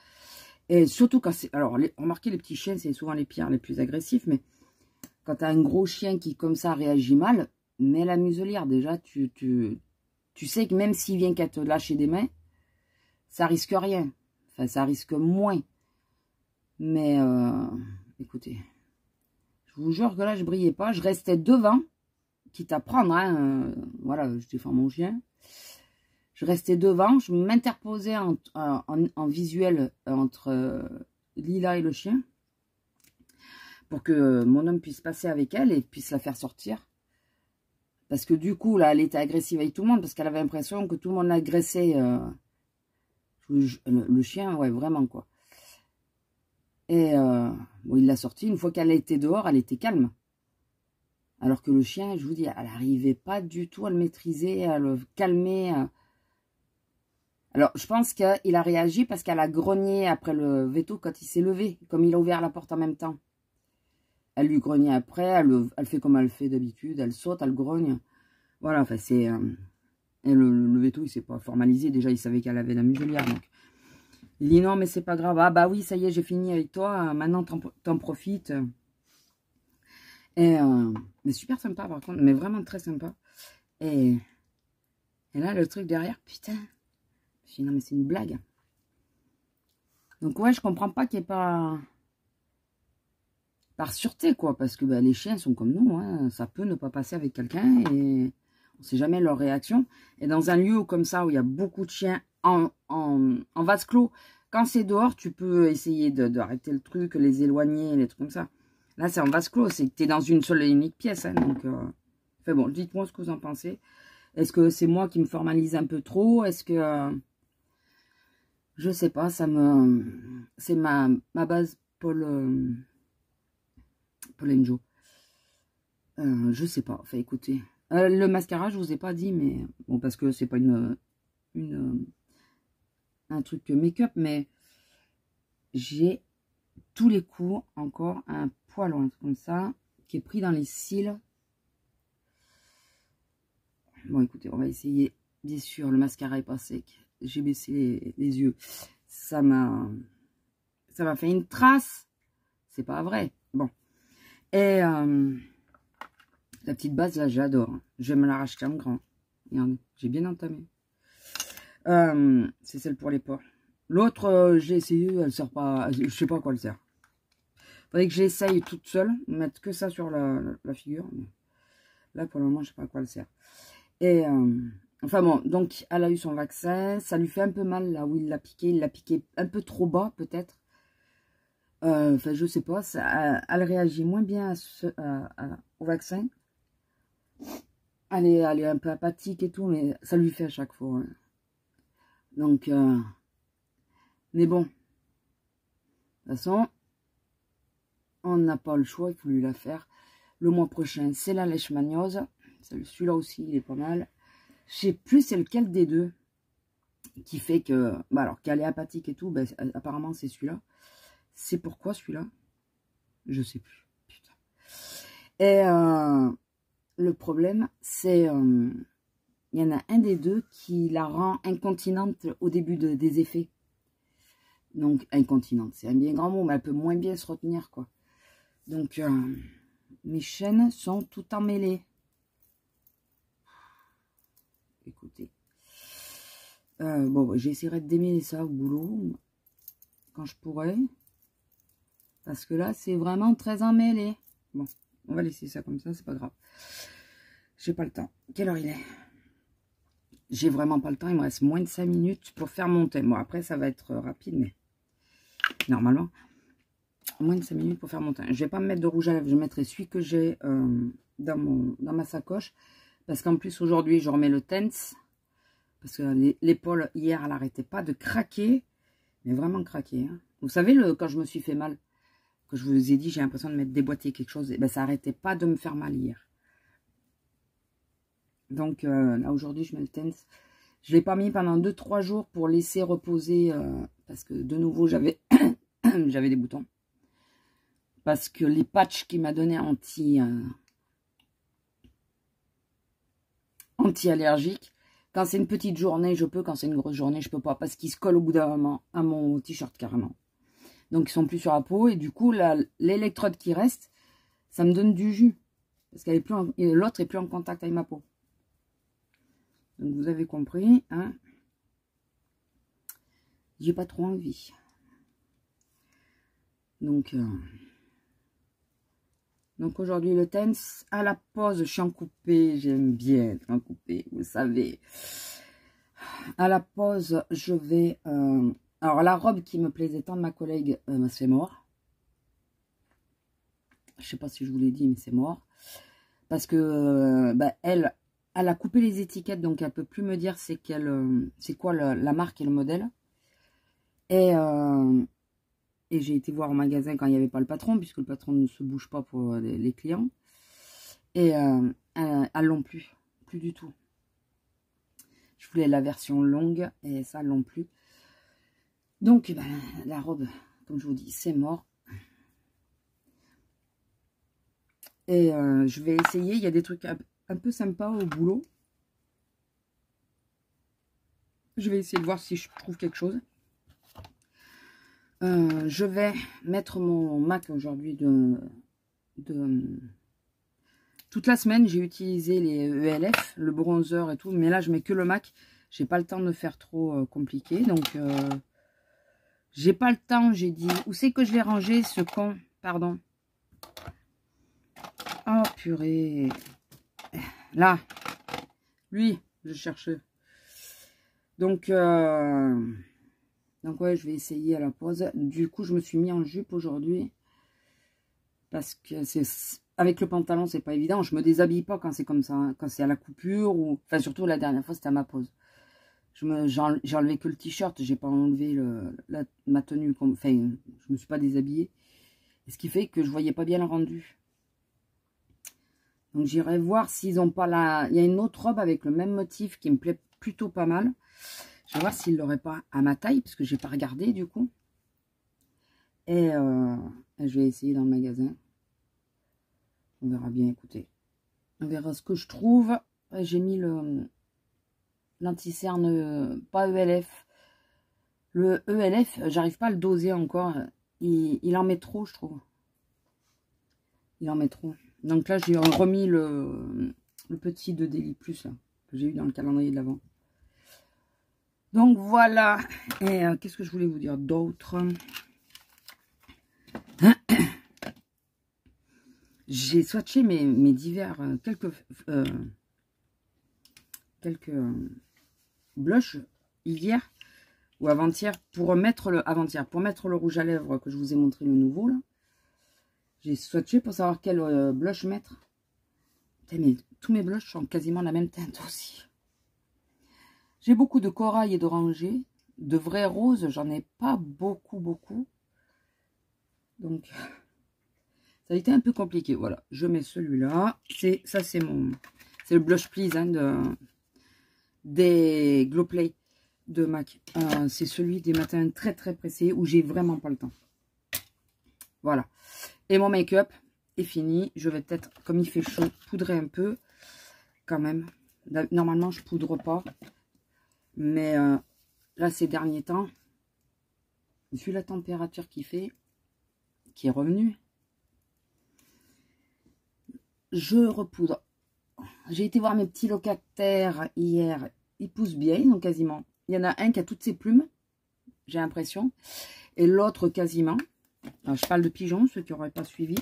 Et surtout quand c'est... Alors, remarquez, les petits chiens, c'est souvent les pires, les plus agressifs. Mais quand tu as un gros chien qui, comme ça, réagit mal, mets la muselière. Déjà, tu sais que même s'il vient qu'à te lâcher des mains, ça risque rien. Enfin, ça risque moins. Mais, écoutez, je vous jure que là, je brillais pas. Je restais devant, quitte à prendre, hein, voilà, je défends mon chien. Je restais devant, je m'interposais en visuel entre Lila et le chien. Pour que mon homme puisse passer avec elle et puisse la faire sortir. Parce que du coup, là, elle était agressive avec tout le monde. Parce qu'elle avait l'impression que tout le monde l'agressait. Le chien, ouais, vraiment, quoi. Et bon, il l'a sortie. Une fois qu'elle était dehors, elle était calme. Alors que le chien, je vous dis, elle n'arrivait pas du tout à le maîtriser, à le calmer. Alors, je pense qu'il a réagi parce qu'elle a grogné après le veto quand il s'est levé, comme il a ouvert la porte en même temps. Elle lui grogne après, elle fait comme elle fait d'habitude, elle saute, elle grogne. Voilà, enfin, c'est... et le veto, il s'est pas formalisé. Déjà, il savait qu'elle avait la muselière. Donc, il dit non, mais c'est pas grave. Ah bah oui, ça y est, j'ai fini avec toi. Maintenant, t'en profites. Et, mais super sympa, par contre. Mais vraiment très sympa. Et là, le truc derrière, putain. Je dis non, mais c'est une blague. Donc, ouais, je comprends pas qu'il n'y ait pas... Par sûreté, quoi, parce que bah, les chiens sont comme nous, hein, ça peut ne pas passer avec quelqu'un et on ne sait jamais leur réaction. Et dans un lieu comme ça, où il y a beaucoup de chiens en vase clos, quand c'est dehors, tu peux essayer d'arrêter le truc, les éloigner, les trucs comme ça. Là, c'est en vase clos, c'est que tu es dans une seule et unique pièce. Hein, donc, enfin bon, dites-moi ce que vous en pensez. Est-ce que c'est moi qui me formalise un peu trop? Est-ce que... je sais pas, ça me... C'est ma base Paul Enjo. Je sais pas. Enfin, écoutez. Le mascara, je vous ai pas dit, mais... Bon, parce que c'est pas un truc make-up, mais... J'ai tous les coups encore un poil ou un truc comme ça, qui est pris dans les cils. Bon, écoutez, on va essayer. Bien sûr, le mascara est pas sec. J'ai baissé les yeux. Ça m'a fait une trace. C'est pas vrai. Bon. Et la petite base, là, j'adore. Je vais me la racheter en grand. Regardez, j'ai bien entamé. C'est celle pour les pores. L'autre, j'ai essayé, elle sert pas... Je sais pas à quoi elle sert. Faudrait que j'essaye toute seule, mettre que ça sur la figure. Mais là, pour le moment, je sais pas à quoi elle sert. Et, enfin bon, donc, elle a eu son vaccin. Ça lui fait un peu mal, là où il l'a piqué. Il l'a piqué un peu trop bas, peut-être. Enfin, je sais pas. Elle réagit moins bien au vaccin. Elle est un peu apathique et tout, mais ça lui fait à chaque fois. Hein. Donc, mais bon. De toute façon, on n'a pas le choix, il faut lui la faire. Le mois prochain, c'est la leishmaniose. Celui-là aussi, il est pas mal. Je sais plus c'est lequel des deux qui fait que... Bah alors, qu'elle est apathique et tout, bah, apparemment, c'est celui-là. C'est pourquoi celui-là? Je sais plus. Putain. Et le problème, c'est... il y en a un des deux qui la rend incontinente au début des effets. Donc, incontinente, c'est un bien grand mot, mais elle peut moins bien se retenir, quoi. Donc, mes chaînes sont tout emmêlées. Écoutez. Bon, j'essaierai de démêler ça au boulot, quand je pourrai. Parce que là, c'est vraiment très emmêlé. Bon, on va laisser ça comme ça, c'est pas grave. J'ai pas le temps. Quelle heure il est? J'ai vraiment pas le temps, il me reste moins de 5 minutes pour faire mon thème. Bon, après, ça va être rapide, mais normalement, moins de 5 minutes pour faire mon teint. Je vais pas me mettre de rouge à lèvres, je mettrai celui que j'ai dans ma sacoche. Parce qu'en plus, aujourd'hui, je remets le Tense. Parce que l'épaule, hier, elle n'arrêtait pas de craquer. Mais vraiment craquer. Hein. Vous savez, quand je me suis fait mal, que je vous ai dit, j'ai l'impression de m'être déboîté quelque chose. Et ben, ça n'arrêtait pas de me faire mal hier. Donc, là, aujourd'hui, je mets le Tense. Je ne l'ai pas mis pendant 2-3 jours pour laisser reposer. Parce que, de nouveau, j'avais j'avais des boutons. Parce que les patchs qu'il m'a donné anti-allergique, quand c'est une petite journée, je peux. Quand c'est une grosse journée, je peux pas. Parce qu'ils se collent au bout d'un moment à mon t-shirt carrément. Donc, ils sont plus sur la peau. Et du coup, l'électrode qui reste, ça me donne du jus. Parce qu'elle est plus l'autre est plus en contact avec ma peau. Donc, vous avez compris. Hein, j'ai pas trop envie. Donc aujourd'hui, le Tense, à la pause, je suis en coupé. J'aime bien être en coupé, vous savez. À la pause, je vais... alors, la robe qui me plaisait tant de ma collègue, c'est mort. Je sais pas si je vous l'ai dit, mais c'est mort. Parce que, elle a coupé les étiquettes, donc elle peut plus me dire c'est quoi la marque et le modèle. Et j'ai été voir au magasin quand il n'y avait pas le patron, puisque le patron ne se bouge pas pour les clients. Et elles l'ont plus du tout. Je voulais la version longue et ça non plus. Donc, ben, la robe, comme je vous dis, c'est mort. Et je vais essayer. Il y a des trucs un peu sympas au boulot. Je vais essayer de voir si je trouve quelque chose. Je vais mettre mon MAC aujourd'hui toute la semaine. J'ai utilisé les ELF, le bronzer et tout. Mais là, je mets que le MAC. J'ai pas le temps de faire trop compliqué. Donc, j'ai pas le temps. J'ai dit, où c'est que je l'ai rangé, ce con? Pardon. Oh, purée. Là. Lui, je cherche. Donc ouais, je vais essayer à la pause. Du coup, je me suis mis en jupe aujourd'hui. Parce que avec le pantalon, c'est pas évident. Je me déshabille pas quand c'est comme ça. Hein, quand c'est à la coupure. Ou enfin, surtout la dernière fois, c'était à ma pause. J'ai enlevé que le t-shirt. J'ai pas enlevé ma tenue. Enfin, je me suis pas déshabillée. Et ce qui fait que je voyais pas bien le rendu. Donc, j'irai voir s'ils ont pas la... Il y a une autre robe avec le même motif qui me plaît plutôt pas mal. Je vais voir s'ils ne l'auraient pas à ma taille, parce que j'ai pas regardé du coup. Et je vais essayer dans le magasin. On verra bien, écoutez. On verra ce que je trouve. J'ai mis l'anti-cerne, pas ELF. Le ELF, j'arrive pas à le doser encore. Il en met trop, je trouve. Il en met trop. Donc là, j'ai remis le petit de Daily Plus là, que j'ai eu dans le calendrier de l'Avent. Donc voilà. Et qu'est-ce que je voulais vous dire d'autre? J'ai swatché mes divers quelques blushs hier ou avant-hier pour mettre le rouge à lèvres que je vous ai montré le nouveau là. J'ai swatché pour savoir quel blush mettre. Putain, mais tous mes blushs sont quasiment la même teinte aussi. J'ai beaucoup de corail et d'oranger. De vrais roses, j'en ai pas beaucoup. Donc, ça a été un peu compliqué. Voilà, je mets celui-là. C'est le Blush Please hein, des Glow Play de MAC. C'est celui des matins très pressés où j'ai vraiment pas le temps. Voilà. Et mon make-up est fini. Je vais peut-être, comme il fait chaud, poudrer un peu. Quand même. Normalement, je poudre pas. Mais là, ces derniers temps, vu la température qu'il fait, qui est revenue, je repoudre. J'ai été voir mes petits locataires hier. Ils poussent bien, donc quasiment. Il y en a un qui a toutes ses plumes, j'ai l'impression. Et l'autre quasiment. Alors, je parle de pigeons, ceux qui n'auraient pas suivi.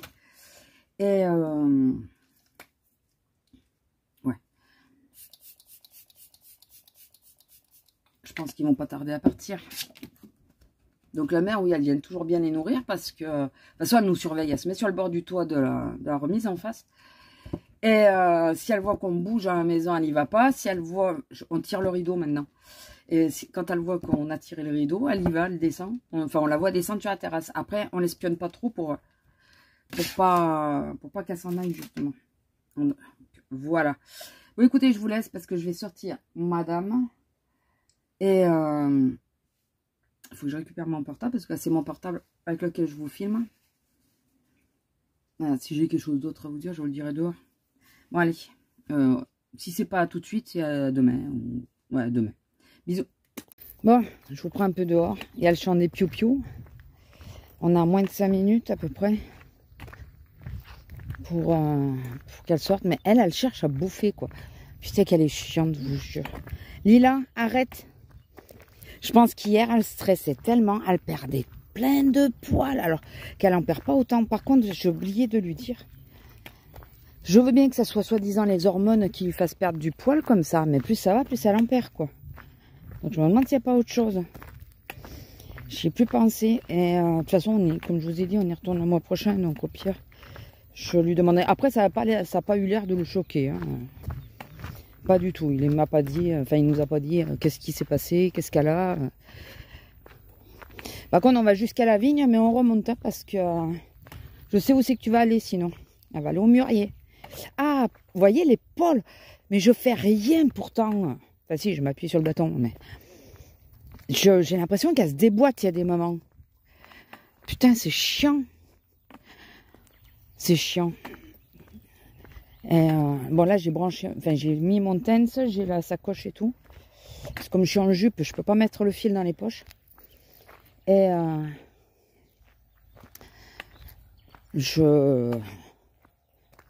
Et ouais. Je pense qu'ils vont pas tarder à partir. Donc la mère, oui, elle vient toujours bien les nourrir parce que... De toute façon, elle nous surveille. Elle se met sur le bord du toit de la remise en face. Et si elle voit qu'on bouge à la maison, elle n'y va pas. Si elle voit... On tire le rideau maintenant. Et quand elle voit qu'on a tiré le rideau, elle y va, elle descend. Enfin, on la voit descendre sur la terrasse. Après, on l'espionne pas trop pour pas qu'elle s'en aille, justement. Voilà. Bon, écoutez, je vous laisse parce que je vais sortir madame. Et il faut que je récupère mon portable parce que c'est mon portable avec lequel je vous filme. Voilà, si j'ai quelque chose d'autre à vous dire, je vous le dirai dehors. Bon, allez. Si c'est pas tout de suite, c'est demain. Ouais, demain. Bisous. Bon, je vous prends un peu dehors. Il y a le chant des piou-piou. On a moins de 5 minutes à peu près pour qu'elle sorte. Mais elle cherche à bouffer, quoi. Putain qu'elle est chiante, je vous jure. Lila, arrête. Je pense qu'hier, elle stressait tellement. Elle perdait plein de poils. Alors qu'elle en perd pas autant. Par contre, j'ai oublié de lui dire. Je veux bien que ça soit soi-disant les hormones qui lui fassent perdre du poil comme ça. Mais plus ça va, plus elle en perd, quoi. Donc je me demande s'il n'y a pas autre chose. J'y ai plus pensé. Et de toute façon, comme je vous ai dit, on y retourne le mois prochain. Donc au pire, je lui demanderai. Après, ça n'a pas eu l'air de le choquer. Hein. Pas du tout. Il m'a pas dit. Enfin, il nous a pas dit qu'est-ce qui s'est passé, qu'est-ce qu'elle a. Par contre, on va jusqu'à la vigne, mais on remonte hein, parce que je sais où c'est que tu vas aller sinon. Elle va aller au mûrier. Ah, vous voyez l'épaule. Mais je fais rien pourtant. Enfin si, je m'appuie sur le bâton, mais j'ai l'impression qu'elle se déboîte, il y a des moments. Putain, c'est chiant. C'est chiant. Et bon là j'ai branché, enfin j'ai mis mon tense, j'ai la sacoche et tout. Parce que comme je suis en jupe, je peux pas mettre le fil dans les poches. Et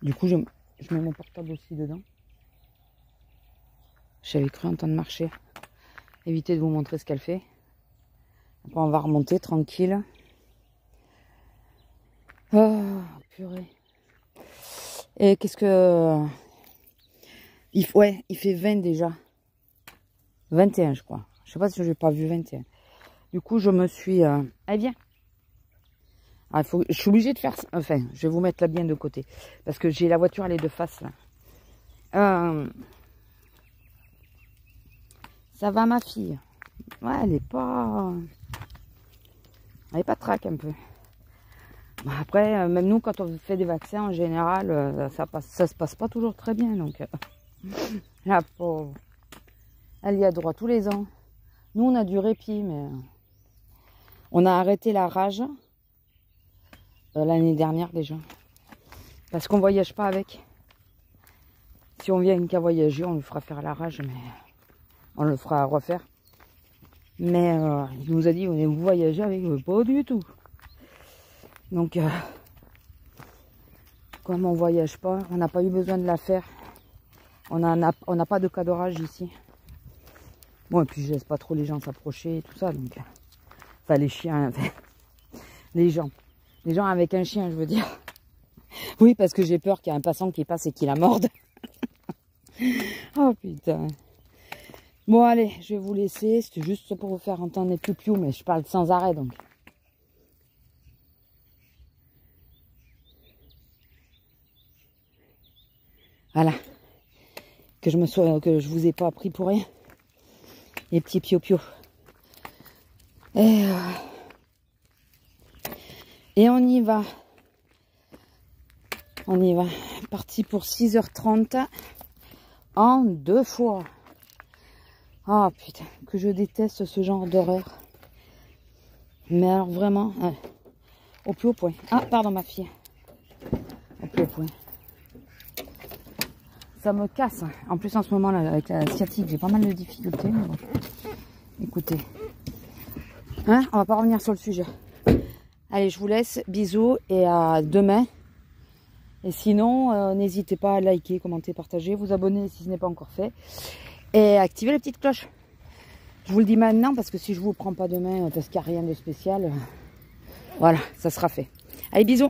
du coup je mets mon portable aussi dedans. J'avais cru entendre marcher. Évitez de vous montrer ce qu'elle fait. Après on va remonter tranquille. Oh purée. Et qu'est-ce que... Ouais, il fait 20 déjà. 21 je crois. Je sais pas si je n'ai pas vu 21. Du coup je me suis... Allez viens. Ah, je suis obligée de faire... Enfin, je vais vous mettre là bien de côté. Parce que j'ai la voiture, elle est de face là. Ça va ma fille. Ouais, elle est pas... Elle est pas traque un peu. Après, même nous, quand on fait des vaccins, en général, ça se passe pas toujours très bien. Donc, la pauvre, elle y a droit tous les ans. Nous, on a du répit, mais on a arrêté la rage l'année dernière déjà. Parce qu'on voyage pas avec. Si on vient qu'à voyager, on lui fera faire la rage, mais on le fera refaire. Mais il nous a dit, vous voyagez avec eux, pas du tout. Donc, comme on voyage pas, on n'a pas eu besoin de la faire. On n'a pas de cas d'orage ici. Bon, et puis je laisse pas trop les gens s'approcher et tout ça. Donc, enfin, les chiens, enfin, les gens avec un chien, je veux dire. Oui, parce que j'ai peur qu'il y ait un passant qui passe et qu'il la morde. Oh putain. Bon, allez, je vais vous laisser. C'était juste pour vous faire entendre les piou-piou, mais je parle sans arrêt donc. Voilà. Que je vous ai pas appris pour rien. Les petits piou-piou. Et on y va. On y va. Parti pour 6h30 en 2 fois. Ah putain, que je déteste ce genre d'horreur. Mais alors vraiment, au plus haut point. Ah, pardon ma fille. Au plus haut point. Ça me casse. En plus en ce moment là, avec la sciatique, j'ai pas mal de difficultés. Mais bon. Écoutez. Hein, on va pas revenir sur le sujet. Allez, je vous laisse. Bisous et à demain. Et sinon, n'hésitez pas à liker, commenter, partager, vous abonner si ce n'est pas encore fait. Et activer la petite cloche. Je vous le dis maintenant parce que si je vous prends pas demain parce qu'il n'y a rien de spécial, voilà, ça sera fait. Allez, bisous.